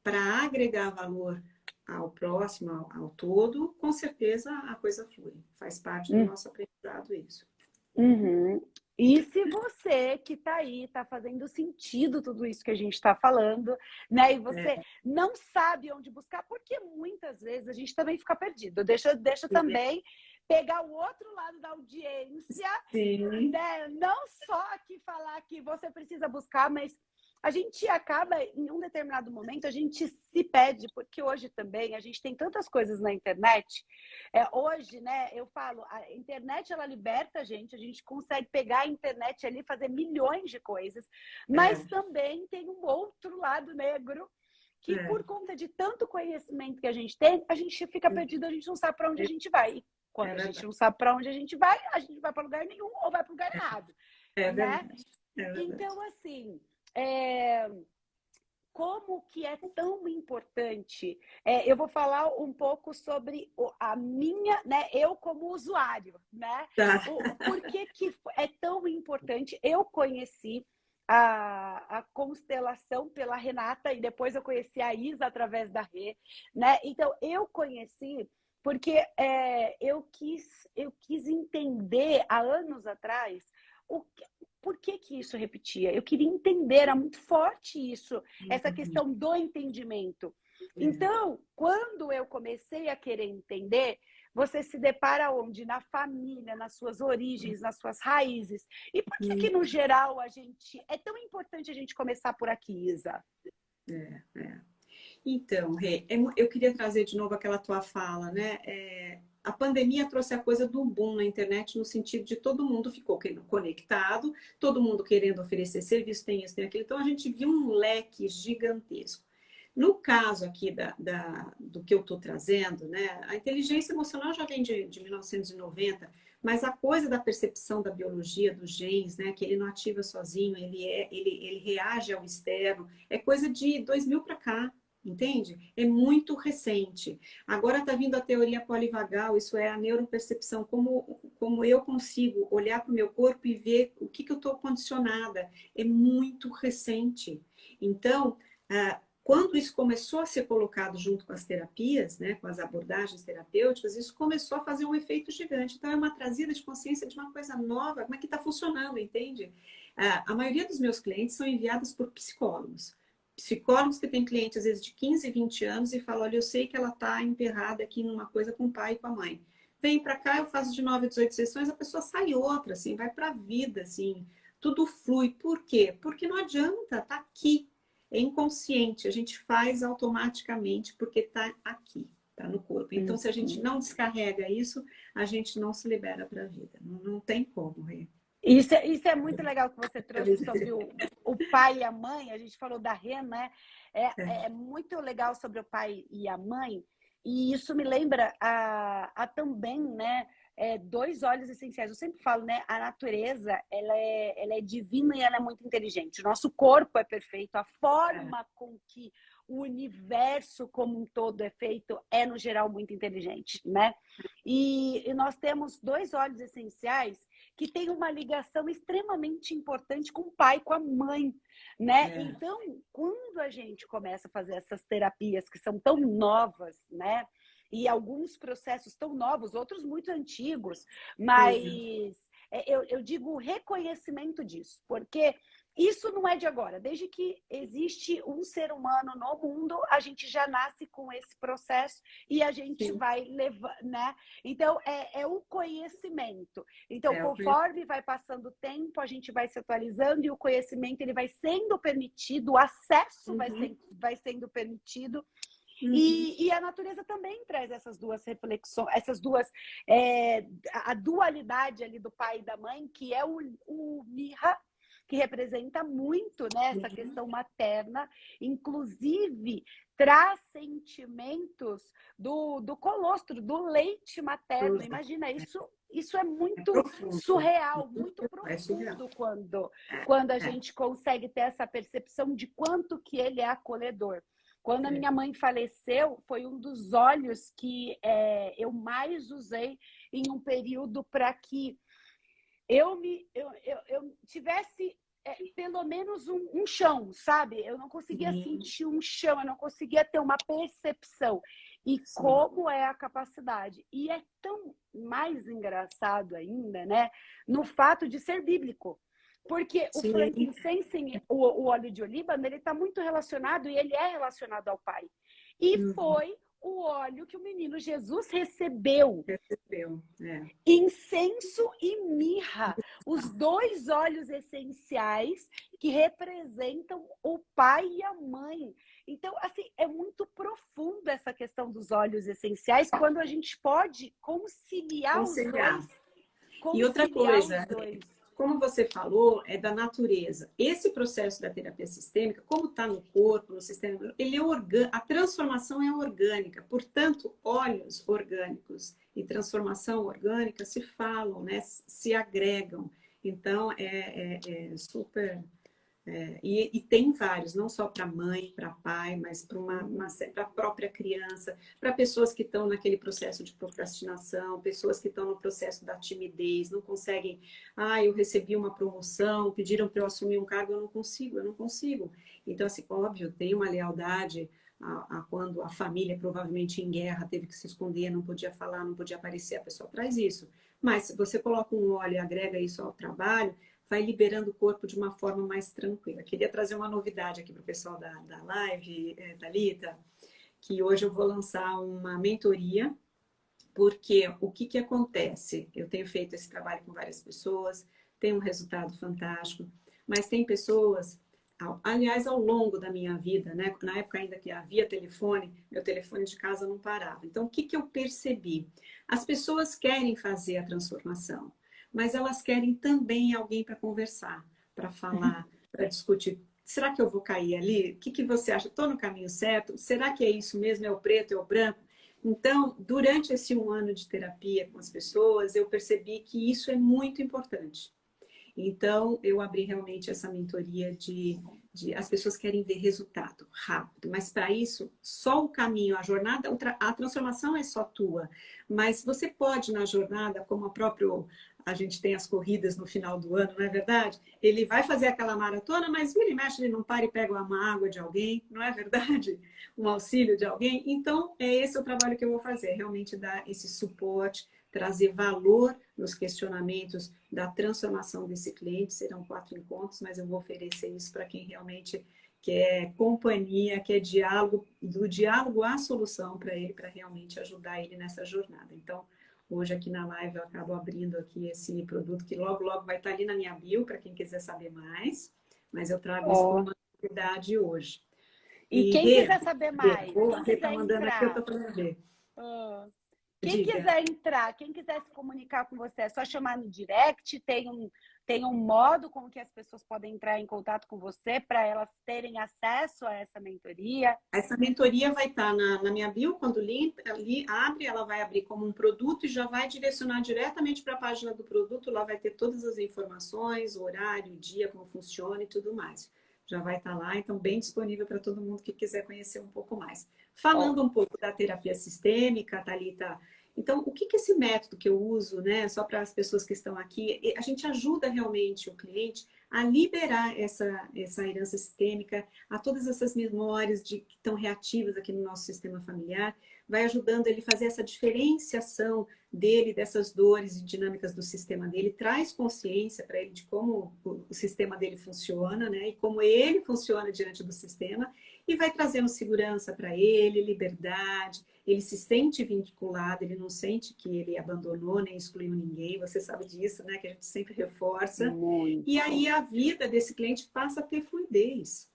para agregar valor ao próximo, ao todo, com certeza a coisa flui. Faz parte do nosso aprendizado isso. Uhum. E se você que está aí, está fazendo sentido tudo isso que a gente está falando, né? E É, você não sabe onde buscar, porque muitas vezes a gente também fica perdido. Deixa também pegar o outro lado da audiência, sim, né? Não só aqui falar que você precisa buscar, mas a gente acaba, em um determinado momento, a gente se pede, porque hoje também a gente tem tantas coisas na internet. Hoje, né, eu falo, a internet ela liberta a gente consegue pegar a internet ali, fazer milhões de coisas, mas é, também tem um outro lado negro que é, por conta de tanto conhecimento que a gente tem, a gente fica perdido, a gente não sabe para onde a gente vai. E quando é a gente verdade. não sabe para onde a gente vai para lugar nenhum ou vai para lugar errado, É né? verdade. É verdade. Então, assim, é, como que é tão importante. Eu vou falar um pouco sobre a minha, né? Eu como usuário, né? Tá. Por que é tão importante? Eu conheci a constelação pela Renata e depois eu conheci a Isa através da Rê, né? Então eu conheci porque eu quis entender há anos atrás o que, por que isso repetia. Eu queria entender, era muito forte isso, essa questão do entendimento. Então, quando eu comecei a querer entender, você se depara onde? Na família, nas suas origens, nas suas raízes. E por que no geral, a gente... É tão importante a gente começar por aqui, Isa? Então, Rê, eu queria trazer de novo aquela tua fala, né? A pandemia trouxe a coisa do boom na internet no sentido de todo mundo ficou conectado, todo mundo querendo oferecer serviço, tem isso, tem aquilo. Então, a gente viu um leque gigantesco. No caso aqui do que eu estou trazendo, né? A inteligência emocional já vem de 1990, mas a coisa da percepção da biologia, dos genes, né? Que ele não ativa sozinho, ele reage ao externo, é coisa de 2000 para cá. Entende? É muito recente. Agora está vindo a teoria polivagal, isso é a neuropercepção, como eu consigo olhar para o meu corpo e ver o que eu estou condicionada. É muito recente. Então, quando isso começou a ser colocado junto com as terapias, né, com as abordagens terapêuticas, isso começou a fazer um efeito gigante. Então, é uma trazida de consciência de uma coisa nova, como é que está funcionando, entende? A maioria dos meus clientes são enviados por psicólogos. Psicólogos que têm clientes, às vezes, de 15, 20 anos e falam, olha, eu sei que ela está emperrada aqui numa coisa com o pai e com a mãe. Vem para cá, eu faço de 9 a 18 sessões, a pessoa sai outra, assim, vai para a vida, assim, tudo flui. Por quê? Porque não adianta, tá aqui. É inconsciente, a gente faz automaticamente porque tá aqui, tá no corpo. Então, se a gente não descarrega isso, a gente não se libera para a vida. Não tem como, Rê. Isso é muito legal que você trouxe sobre o pai e a mãe. A gente falou da Rê, né? É muito legal sobre o pai e a mãe. E isso me lembra a também, né? Dois olhos essenciais. Eu sempre falo, né? A natureza, ela é divina e ela é muito inteligente. O nosso corpo é perfeito. A forma com que o universo como um todo é feito é, no geral, muito inteligente, né? E nós temos dois olhos essenciais que têm uma ligação extremamente importante com o pai, com a mãe, né? Então, quando a gente começa a fazer essas terapias que são tão novas, né? E alguns processos tão novos, outros muito antigos, mas eu digo o reconhecimento disso, porque isso não é de agora. Desde que existe um ser humano no mundo, a gente já nasce com esse processo e a gente vai levar, né? Então, é o conhecimento. Então, conforme vai passando o tempo, a gente vai se atualizando e o conhecimento ele vai sendo permitido, o acesso vai sendo permitido. E a natureza também traz essas duas reflexões, a dualidade ali do pai e da mãe, que é o Mira, que representa muito, né, essa questão materna, inclusive traz sentimentos do colostro, do leite materno. Imagina, isso é muito surreal, muito profundo quando a gente consegue ter essa percepção de quanto que ele é acolhedor. Quando a minha mãe faleceu, foi um dos olhos que eu mais usei em um período para que eu tivesse pelo menos um chão, sabe? Eu não conseguia sentir um chão, eu não conseguia ter uma percepção. E como é a capacidade. E é tão mais engraçado ainda, né? No fato de ser bíblico. Porque o frankincense, o óleo de olíbano, ele está muito relacionado, e ele é relacionado ao Pai. E foi o óleo que o menino Jesus recebeu. Incenso e mirra, os dois óleos essenciais que representam o pai e a mãe. Então, assim, é muito profundo essa questão dos óleos essenciais, quando a gente pode conciliar os dois. E outra coisa, como você falou, é da natureza. Esse processo da terapia sistêmica, como está no corpo, no sistema, ele é a transformação é orgânica. Portanto, óleos orgânicos e transformação orgânica se falam, né? Se agregam. Então, é super... E tem vários, não só para mãe, para pai, mas para a própria criança, para pessoas que estão naquele processo de procrastinação, pessoas que estão no processo da timidez, não conseguem, eu recebi uma promoção, pediram para eu assumir um cargo, eu não consigo. Então, assim, óbvio, tem uma lealdade a quando a família, provavelmente em guerra, teve que se esconder, não podia falar, não podia aparecer, a pessoa traz isso. Mas se você coloca um óleo e agrega isso ao trabalho, vai liberando o corpo de uma forma mais tranquila. Queria trazer uma novidade aqui para o pessoal da live, Thalita, que hoje eu vou lançar uma mentoria, porque o que acontece? Eu tenho feito esse trabalho com várias pessoas, tem um resultado fantástico, mas tem pessoas, aliás, ao longo da minha vida, né? Na época ainda que havia telefone, meu telefone de casa não parava. Então, o que eu percebi? As pessoas querem fazer a transformação, mas elas querem também alguém para conversar, para falar, para discutir. Será que eu vou cair ali? O que você acha? Estou no caminho certo? Será que é isso mesmo? É o preto, é o branco? Então, durante esse 1 ano de terapia com as pessoas, eu percebi que isso é muito importante. Então, eu abri realmente essa mentoria de as pessoas querem ver resultado rápido, mas para isso, só o caminho, a jornada, a transformação é só tua. Mas você pode, na jornada, como a gente tem as corridas no final do ano, não é verdade? Ele vai fazer aquela maratona, mas vira e mexe, ele não para e pega uma água de alguém, não é verdade? Um auxílio de alguém. Então, esse o trabalho que eu vou fazer, realmente dar esse suporte, trazer valor nos questionamentos da transformação desse cliente. Serão 4 encontros, mas eu vou oferecer isso para quem realmente quer companhia, quer diálogo, do diálogo à solução para ele, para realmente ajudar ele nessa jornada. Então, hoje aqui na live eu acabo abrindo aqui esse produto que logo, logo vai estar ali na minha bio, para quem quiser saber mais, mas eu trago isso como uma novidade hoje. E quem quiser saber mais, quem quem está quiser mandando aqui, eu entrar... estou falando ver. Quem quiser entrar, quem quiser se comunicar com você, é só chamar no direct, tem um modo com que as pessoas podem entrar em contato com você para elas terem acesso a essa mentoria. Essa mentoria vai estar na minha bio, quando o link abre, ela vai abrir como um produto e já vai direcionar diretamente para a página do produto, lá vai ter todas as informações, o horário, o dia, como funciona e tudo mais. Já vai estar lá, então bem disponível para todo mundo que quiser conhecer um pouco mais. Falando um pouco da terapia sistêmica, Thalita, então o que esse método que eu uso, né, só para as pessoas que estão aqui, a gente ajuda realmente o cliente a liberar essa herança sistêmica, a todas essas memórias que estão reativas aqui no nosso sistema familiar, vai ajudando ele a fazer essa diferenciação dele, dessas dores e dinâmicas do sistema dele, traz consciência para ele de como o sistema dele funciona, né? E como ele funciona diante do sistema, e vai trazendo segurança para ele, liberdade, ele se sente vinculado, ele não sente que ele abandonou nem excluiu ninguém, você sabe disso, né? Que a gente sempre reforça. Muito. E aí a vida desse cliente passa a ter fluidez.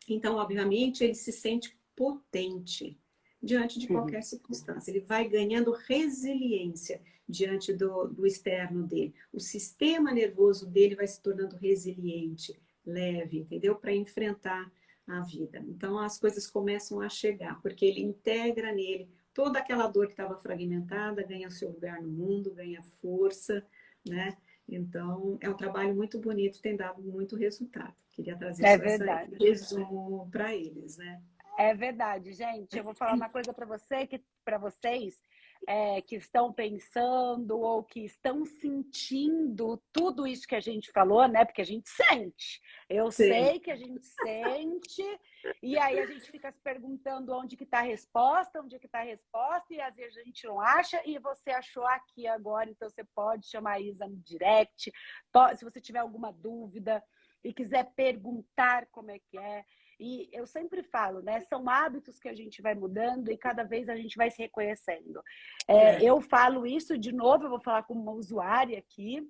Então, obviamente, ele se sente potente diante de qualquer circunstância. Ele vai ganhando resiliência diante do externo dele. O sistema nervoso dele vai se tornando resiliente, leve, entendeu? Para enfrentar a vida. Então, as coisas começam a chegar, porque ele integra nele toda aquela dor que estava fragmentada, ganha seu lugar no mundo, ganha força, né? Então, é um trabalho muito bonito, tem dado muito resultado. Queria trazer só esse resumo para eles, né? É verdade, gente. Eu vou falar uma coisa para vocês que estão pensando ou que estão sentindo tudo isso que a gente falou, né? Porque a gente sente. Eu sei que a gente sente, e aí a gente fica se perguntando onde que está a resposta, e às vezes a gente não acha, e você achou aqui agora, então você pode chamar a Isa no direct, se você tiver alguma dúvida e quiser perguntar como é que é. E eu sempre falo, né? São hábitos que a gente vai mudando e cada vez a gente vai se reconhecendo. Eu falo isso de novo, eu vou falar como uma usuária aqui.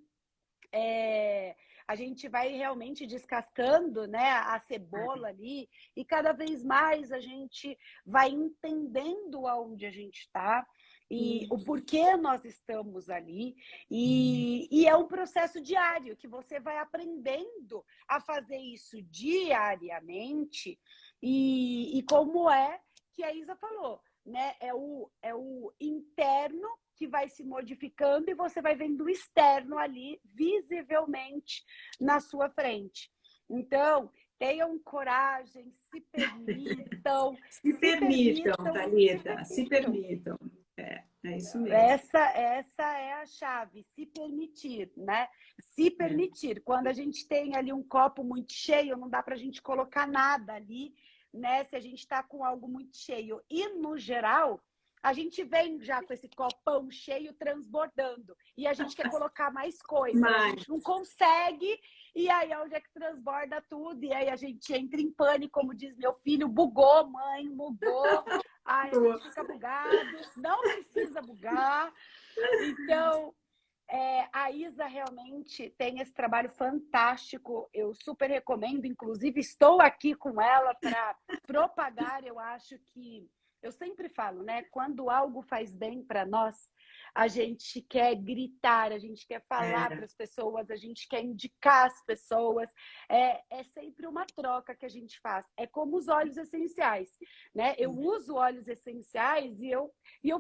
A gente vai realmente descascando, né, a cebola ali e cada vez mais a gente vai entendendo aonde a gente está e o porquê nós estamos ali e é um processo diário que você vai aprendendo a fazer isso diariamente e como é que a Isa falou, né, é o interno que vai se modificando e você vai vendo o externo ali visivelmente na sua frente. Então, tenham coragem, se permitam. Se permitam, Thalita, se permitam. É isso mesmo. Essa é a chave, se permitir, né? Se permitir. Quando a gente tem ali um copo muito cheio, não dá para a gente colocar nada ali, né? Se a gente está com algo muito cheio. E, no geral, a gente vem já com esse copão cheio transbordando. E a gente quer colocar mais coisa. A gente não consegue. E aí, onde é que transborda tudo? E aí a gente entra em pânico, como diz meu filho, bugou, mãe, bugou. Ai, a gente fica bugado. Não precisa bugar. Então, a Isa realmente tem esse trabalho fantástico. Eu super recomendo. Inclusive, estou aqui com ela para propagar. Eu acho que... Eu sempre falo, né? Quando algo faz bem para nós, a gente quer gritar, a gente quer falar para as pessoas, a gente quer indicar as pessoas. É sempre uma troca que a gente faz. É como os óleos essenciais, né? Eu uso óleos essenciais e eu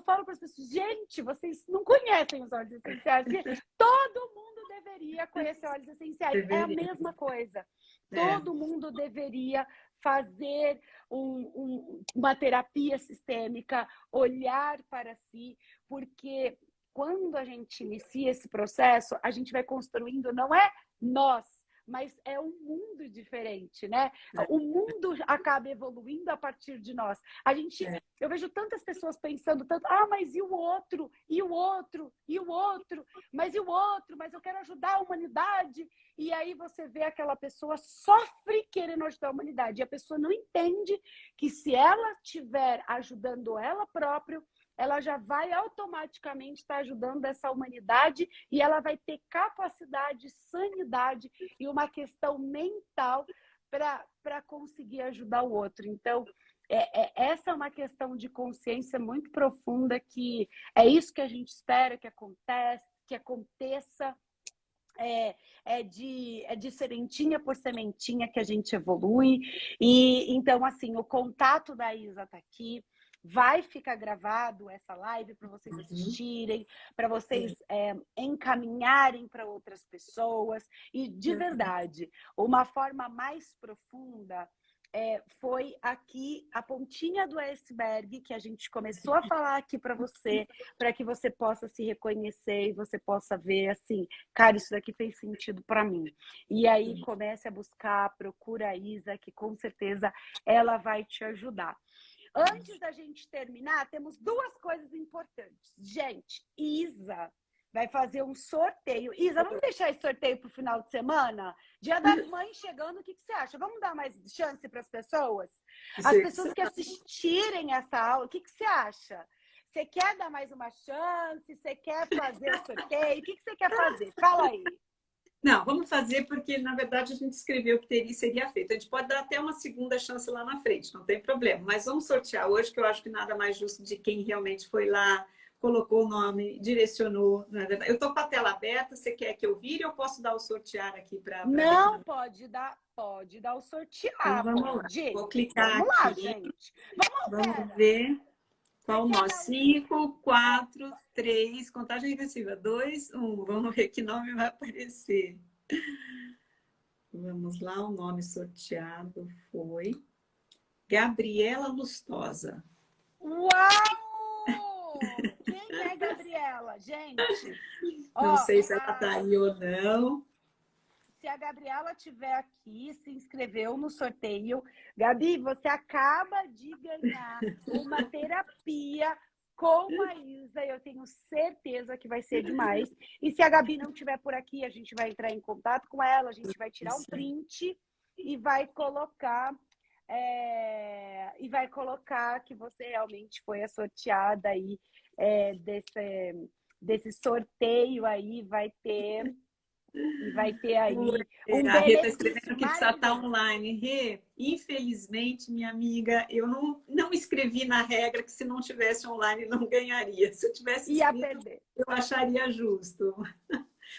falo para as pessoas, gente, vocês não conhecem os óleos essenciais, porque todo mundo deveria conhecer óleos essenciais. É a Deveria. mesma coisa. É. Todo mundo deveria fazer uma terapia sistêmica, olhar para si, porque quando a gente inicia esse processo, a gente vai construindo, não é nós, mas é um mundo diferente, né? O mundo acaba evoluindo a partir de nós. Eu vejo tantas pessoas pensando tanto, mas e o outro? E o outro? E o outro? Mas e o outro? Mas eu quero ajudar a humanidade. E aí você vê aquela pessoa sofre querendo ajudar a humanidade. E a pessoa não entende que se ela estiver ajudando ela própria, ela já vai automaticamente estar ajudando essa humanidade e ela vai ter capacidade, sanidade e uma questão mental para conseguir ajudar o outro. Então, essa é uma questão de consciência muito profunda, que é isso que a gente espera que aconteça. É de sementinha por sementinha que a gente evolui. E então, assim, o contato da Isa está aqui. Vai ficar gravado essa live para vocês assistirem, para vocês encaminharem para outras pessoas. E, de verdade, uma forma mais profunda foi aqui a pontinha do iceberg que a gente começou a falar aqui para que você possa se reconhecer e você possa ver assim, cara, isso daqui fez sentido para mim. E aí comece a buscar, procura a Isa, que com certeza ela vai te ajudar. Antes da gente terminar, temos duas coisas importantes. Gente, Isa vai fazer um sorteio. Isa, vamos deixar esse sorteio para o final de semana? Dia das Mães chegando, o que você acha? Vamos dar mais chance para as pessoas? As pessoas que assistirem essa aula, o que você acha? Você quer dar mais uma chance? Você quer fazer o sorteio? O que você quer fazer? Fala aí. Não, vamos fazer porque, na verdade, a gente escreveu que seria feito. A gente pode dar até uma segunda chance lá na frente, não tem problema. Mas vamos sortear hoje, que eu acho que nada mais justo de quem realmente foi lá, colocou o nome, direcionou. Eu estou com a tela aberta, você quer que eu vire ou posso dar o sortear aqui para... Não, pode dar o sortear. Então, vamos pode. lá. Vou clicar vamos lá, aqui. gente. Vamos ver. Qual o nome? 5, 4, 3, contagem regressiva. 2, 1. Vamos ver que nome vai aparecer. Vamos lá, o nome sorteado foi Gabriela Lustosa. Uau! Quem é Gabriela, gente? Não sei se ela está aí ou não. Se a Gabriela estiver aqui, se inscreveu no sorteio. Gabi, você acaba de ganhar uma terapia com a Isa. Eu tenho certeza que vai ser demais. E se a Gabi não estiver por aqui, a gente vai entrar em contato com ela, a gente vai tirar um print e vai colocar... que você realmente foi a sorteada aí desse sorteio aí, vai ter aí um a Rê está escrevendo benefício que precisa estar maravilhoso. online. Rê, infelizmente, minha amiga, eu não escrevi na regra que se não tivesse online não ganharia. Se eu tivesse Ia escrito, perder. eu acharia justo.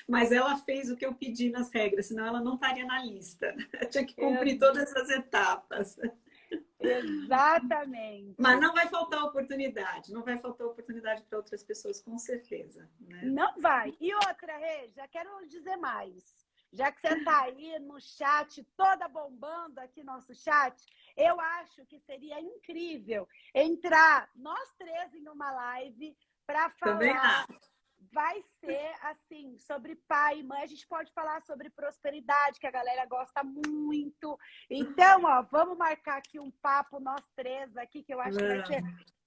Mas ela fez o que eu pedi nas regras, senão ela não estaria na lista. Eu tinha que cumprir todas essas etapas. Exatamente. Mas não vai faltar oportunidade, não vai faltar oportunidade para outras pessoas, com certeza. Né? Não vai. E outra, Rê, já quero dizer mais. Já que você está aí no chat, toda bombando aqui nosso chat, eu acho que seria incrível entrar nós três em uma live para falar. Vai ser assim, sobre pai e mãe. A gente pode falar sobre prosperidade, que a galera gosta muito. Então, vamos marcar aqui um papo, nós três aqui, que eu acho que vai ser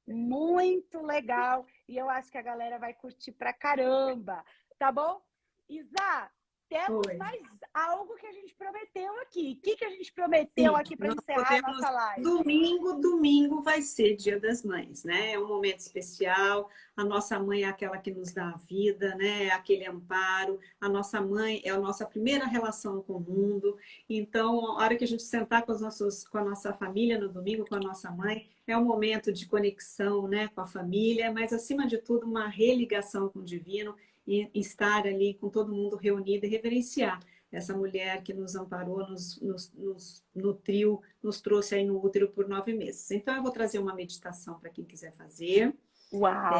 muito legal. E eu acho que a galera vai curtir pra caramba. Tá bom? Isa, temos mais algo que a gente prometeu aqui. O que a gente prometeu aqui para encerrar a nossa live? Domingo vai ser Dia das Mães, né? É um momento especial. A nossa mãe é aquela que nos dá a vida, né? É aquele amparo. A nossa mãe é a nossa primeira relação com o mundo. Então, a hora que a gente sentar com a nossa família no domingo, com a nossa mãe, é um momento de conexão, né? Com a família, mas acima de tudo uma religação com o divino. E estar ali com todo mundo reunido e reverenciar essa mulher que nos amparou, nos nutriu, nos trouxe aí no útero por 9 meses. Então, eu vou trazer uma meditação para quem quiser fazer. Uau!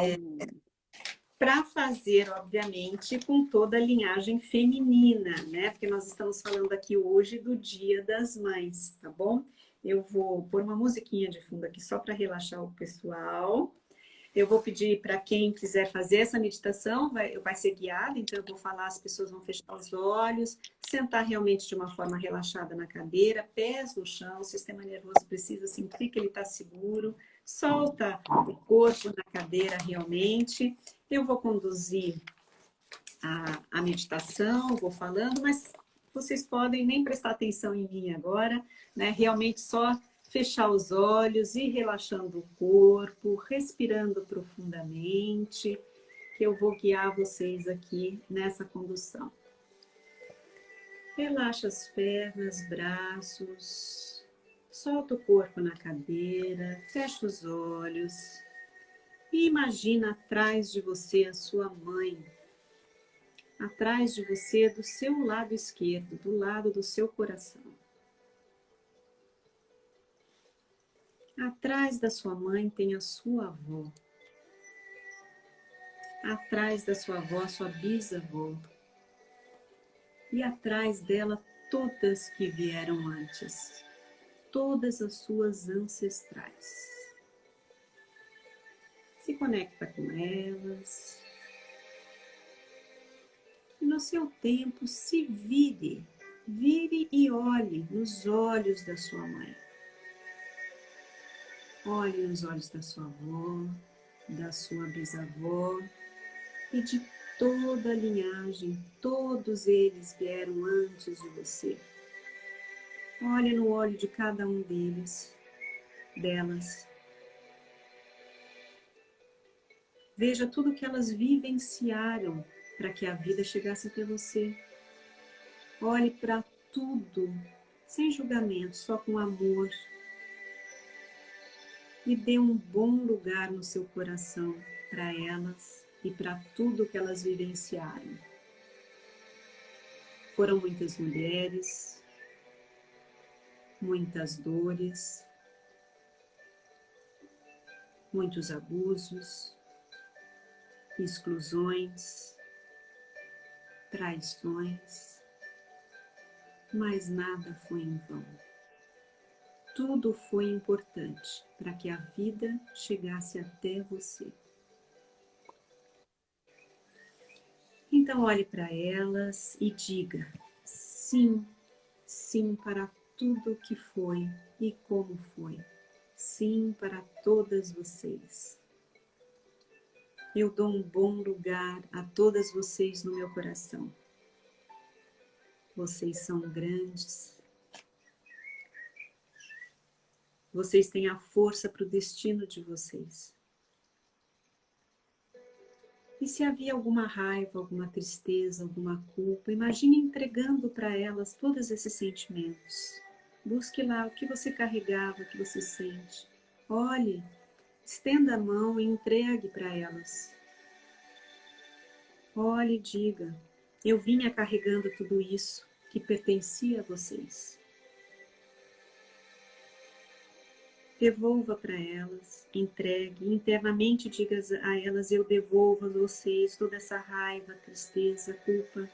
para fazer, obviamente, com toda a linhagem feminina, né? Porque nós estamos falando aqui hoje do Dia das Mães, tá bom? Eu vou pôr uma musiquinha de fundo aqui só para relaxar o pessoal. Eu vou pedir para quem quiser fazer essa meditação, vai ser guiada, então eu vou falar, as pessoas vão fechar os olhos, sentar realmente de uma forma relaxada na cadeira, pés no chão, o sistema nervoso precisa sentir que ele está seguro, solta o corpo na cadeira realmente. Eu vou conduzir a meditação, vou falando, mas vocês podem nem prestar atenção em mim agora, né? Realmente só fechar os olhos e relaxando o corpo, respirando profundamente, que eu vou guiar vocês aqui nessa condução. Relaxa as pernas, braços, solta o corpo na cadeira, fecha os olhos e imagina atrás de você a sua mãe, atrás de você, do seu lado esquerdo, do lado do seu coração. Atrás da sua mãe tem a sua avó. Atrás da sua avó, a sua bisavó. E atrás dela, todas que vieram antes. Todas as suas ancestrais. Se conecta com elas. E no seu tempo, se vire. Vire e olhe nos olhos da sua mãe. Olhe nos olhos da sua avó, da sua bisavó e de toda a linhagem, todos eles vieram antes de você. Olhe no olho de cada um delas. Veja tudo que elas vivenciaram para que a vida chegasse até você. Olhe para tudo, sem julgamento, só com amor. E dê um bom lugar no seu coração para elas e para tudo que elas vivenciaram. Foram muitas mulheres, muitas dores, muitos abusos, exclusões, traições, mas nada foi em vão. Tudo foi importante para que a vida chegasse até você. Então olhe para elas e diga sim, sim para tudo que foi e como foi. Sim para todas vocês. Eu dou um bom lugar a todas vocês no meu coração. Vocês são grandes. Vocês têm a força para o destino de vocês. E se havia alguma raiva, alguma tristeza, alguma culpa, imagine entregando para elas todos esses sentimentos. Busque lá o que você carregava, o que você sente. Olhe, estenda a mão e entregue para elas. Olhe e diga, eu vinha carregando tudo isso que pertencia a vocês. Devolva para elas, entregue, internamente diga a elas, eu devolvo a vocês toda essa raiva, tristeza, culpa.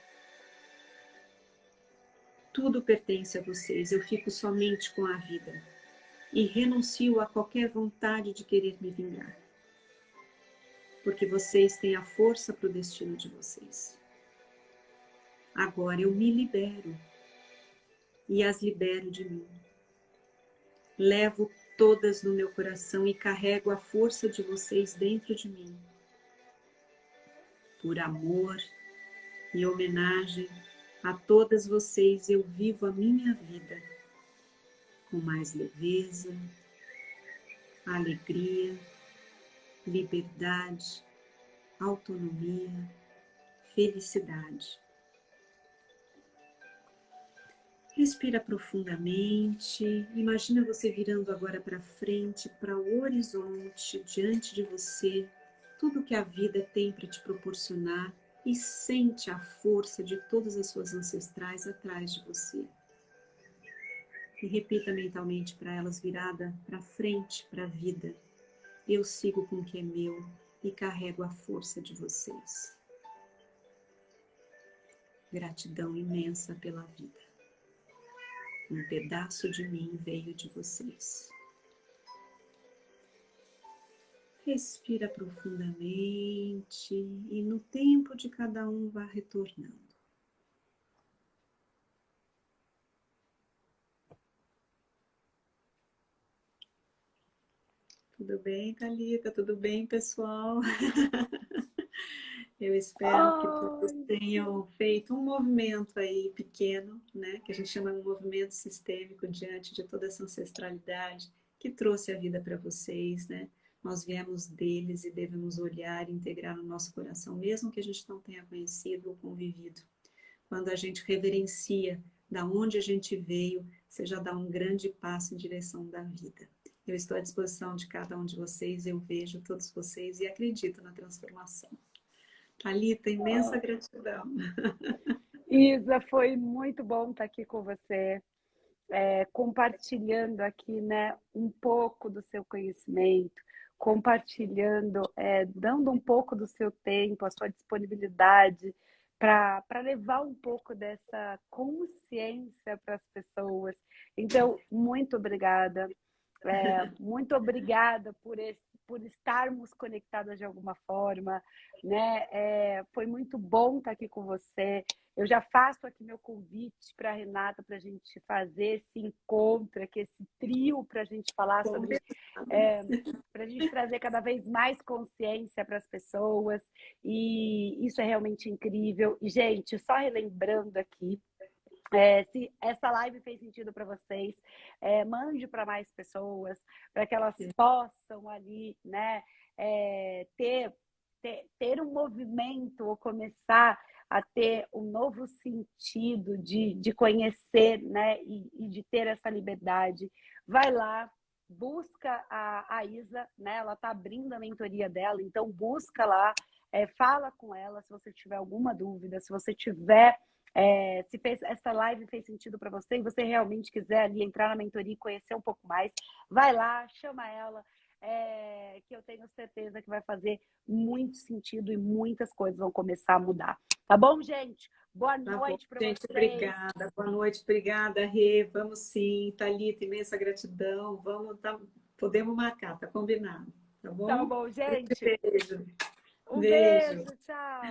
Tudo pertence a vocês, eu fico somente com a vida e renuncio a qualquer vontade de querer me vingar. Porque vocês têm a força para o destino de vocês. Agora eu me libero e as libero de mim. Levo todas no meu coração e carrego a força de vocês dentro de mim. Por amor e homenagem a todas vocês, eu vivo a minha vida com mais leveza, alegria, liberdade, autonomia, felicidade. Respira profundamente, imagina você virando agora para frente, para o horizonte, diante de você, tudo que a vida tem para te proporcionar e sente a força de todas as suas ancestrais atrás de você. E repita mentalmente para elas virada para frente, para a vida. Eu sigo com o que é meu, e carrego a força de vocês. Gratidão imensa pela vida. Um pedaço de mim veio de vocês. Respira profundamente e no tempo de cada um vá retornando. Tudo bem, Thalita? Tudo bem, pessoal? Eu espero que todos tenham feito um movimento aí pequeno, né? Que a gente chama de um movimento sistêmico diante de toda essa ancestralidade que trouxe a vida para vocês, né? Nós viemos deles e devemos olhar e integrar no nosso coração, mesmo que a gente não tenha conhecido ou convivido. Quando a gente reverencia da onde a gente veio, você já dá um grande passo em direção da vida. Eu estou à disposição de cada um de vocês, eu vejo todos vocês e acredito na transformação. Thalita, imensa gratidão. Isa, foi muito bom estar aqui com você, compartilhando aqui, né, um pouco do seu conhecimento, compartilhando, dando um pouco do seu tempo, a sua disponibilidade para levar um pouco dessa consciência para as pessoas. Então, muito obrigada. Muito obrigada por estarmos conectadas de alguma forma, né? Foi muito bom estar aqui com você. Eu já faço aqui meu convite para a Renata para a gente fazer esse encontro, aqui, esse trio para a gente falar sobre, para a gente trazer cada vez mais consciência para as pessoas. E isso é realmente incrível. E, gente, só relembrando aqui, se essa live fez sentido para vocês, mande para mais pessoas, para que elas possam ali, né, ter um movimento ou começar a ter um novo sentido de conhecer, né, e de ter essa liberdade. Vai lá, busca a Isa, né, ela está abrindo a mentoria dela, então busca lá, fala com ela se você tiver alguma dúvida, se você tiver se essa live fez sentido para você e você realmente quiser ali entrar na mentoria e conhecer um pouco mais, vai lá, chama ela, que eu tenho certeza que vai fazer muito sentido e muitas coisas vão começar a mudar. Tá bom, gente? Boa noite para vocês. Obrigada. Boa noite, obrigada, Rê. Vamos sim, Thalita, imensa gratidão. Podemos marcar, tá combinado, tá bom? Tá bom, gente? Beijo. Um beijo, tchau.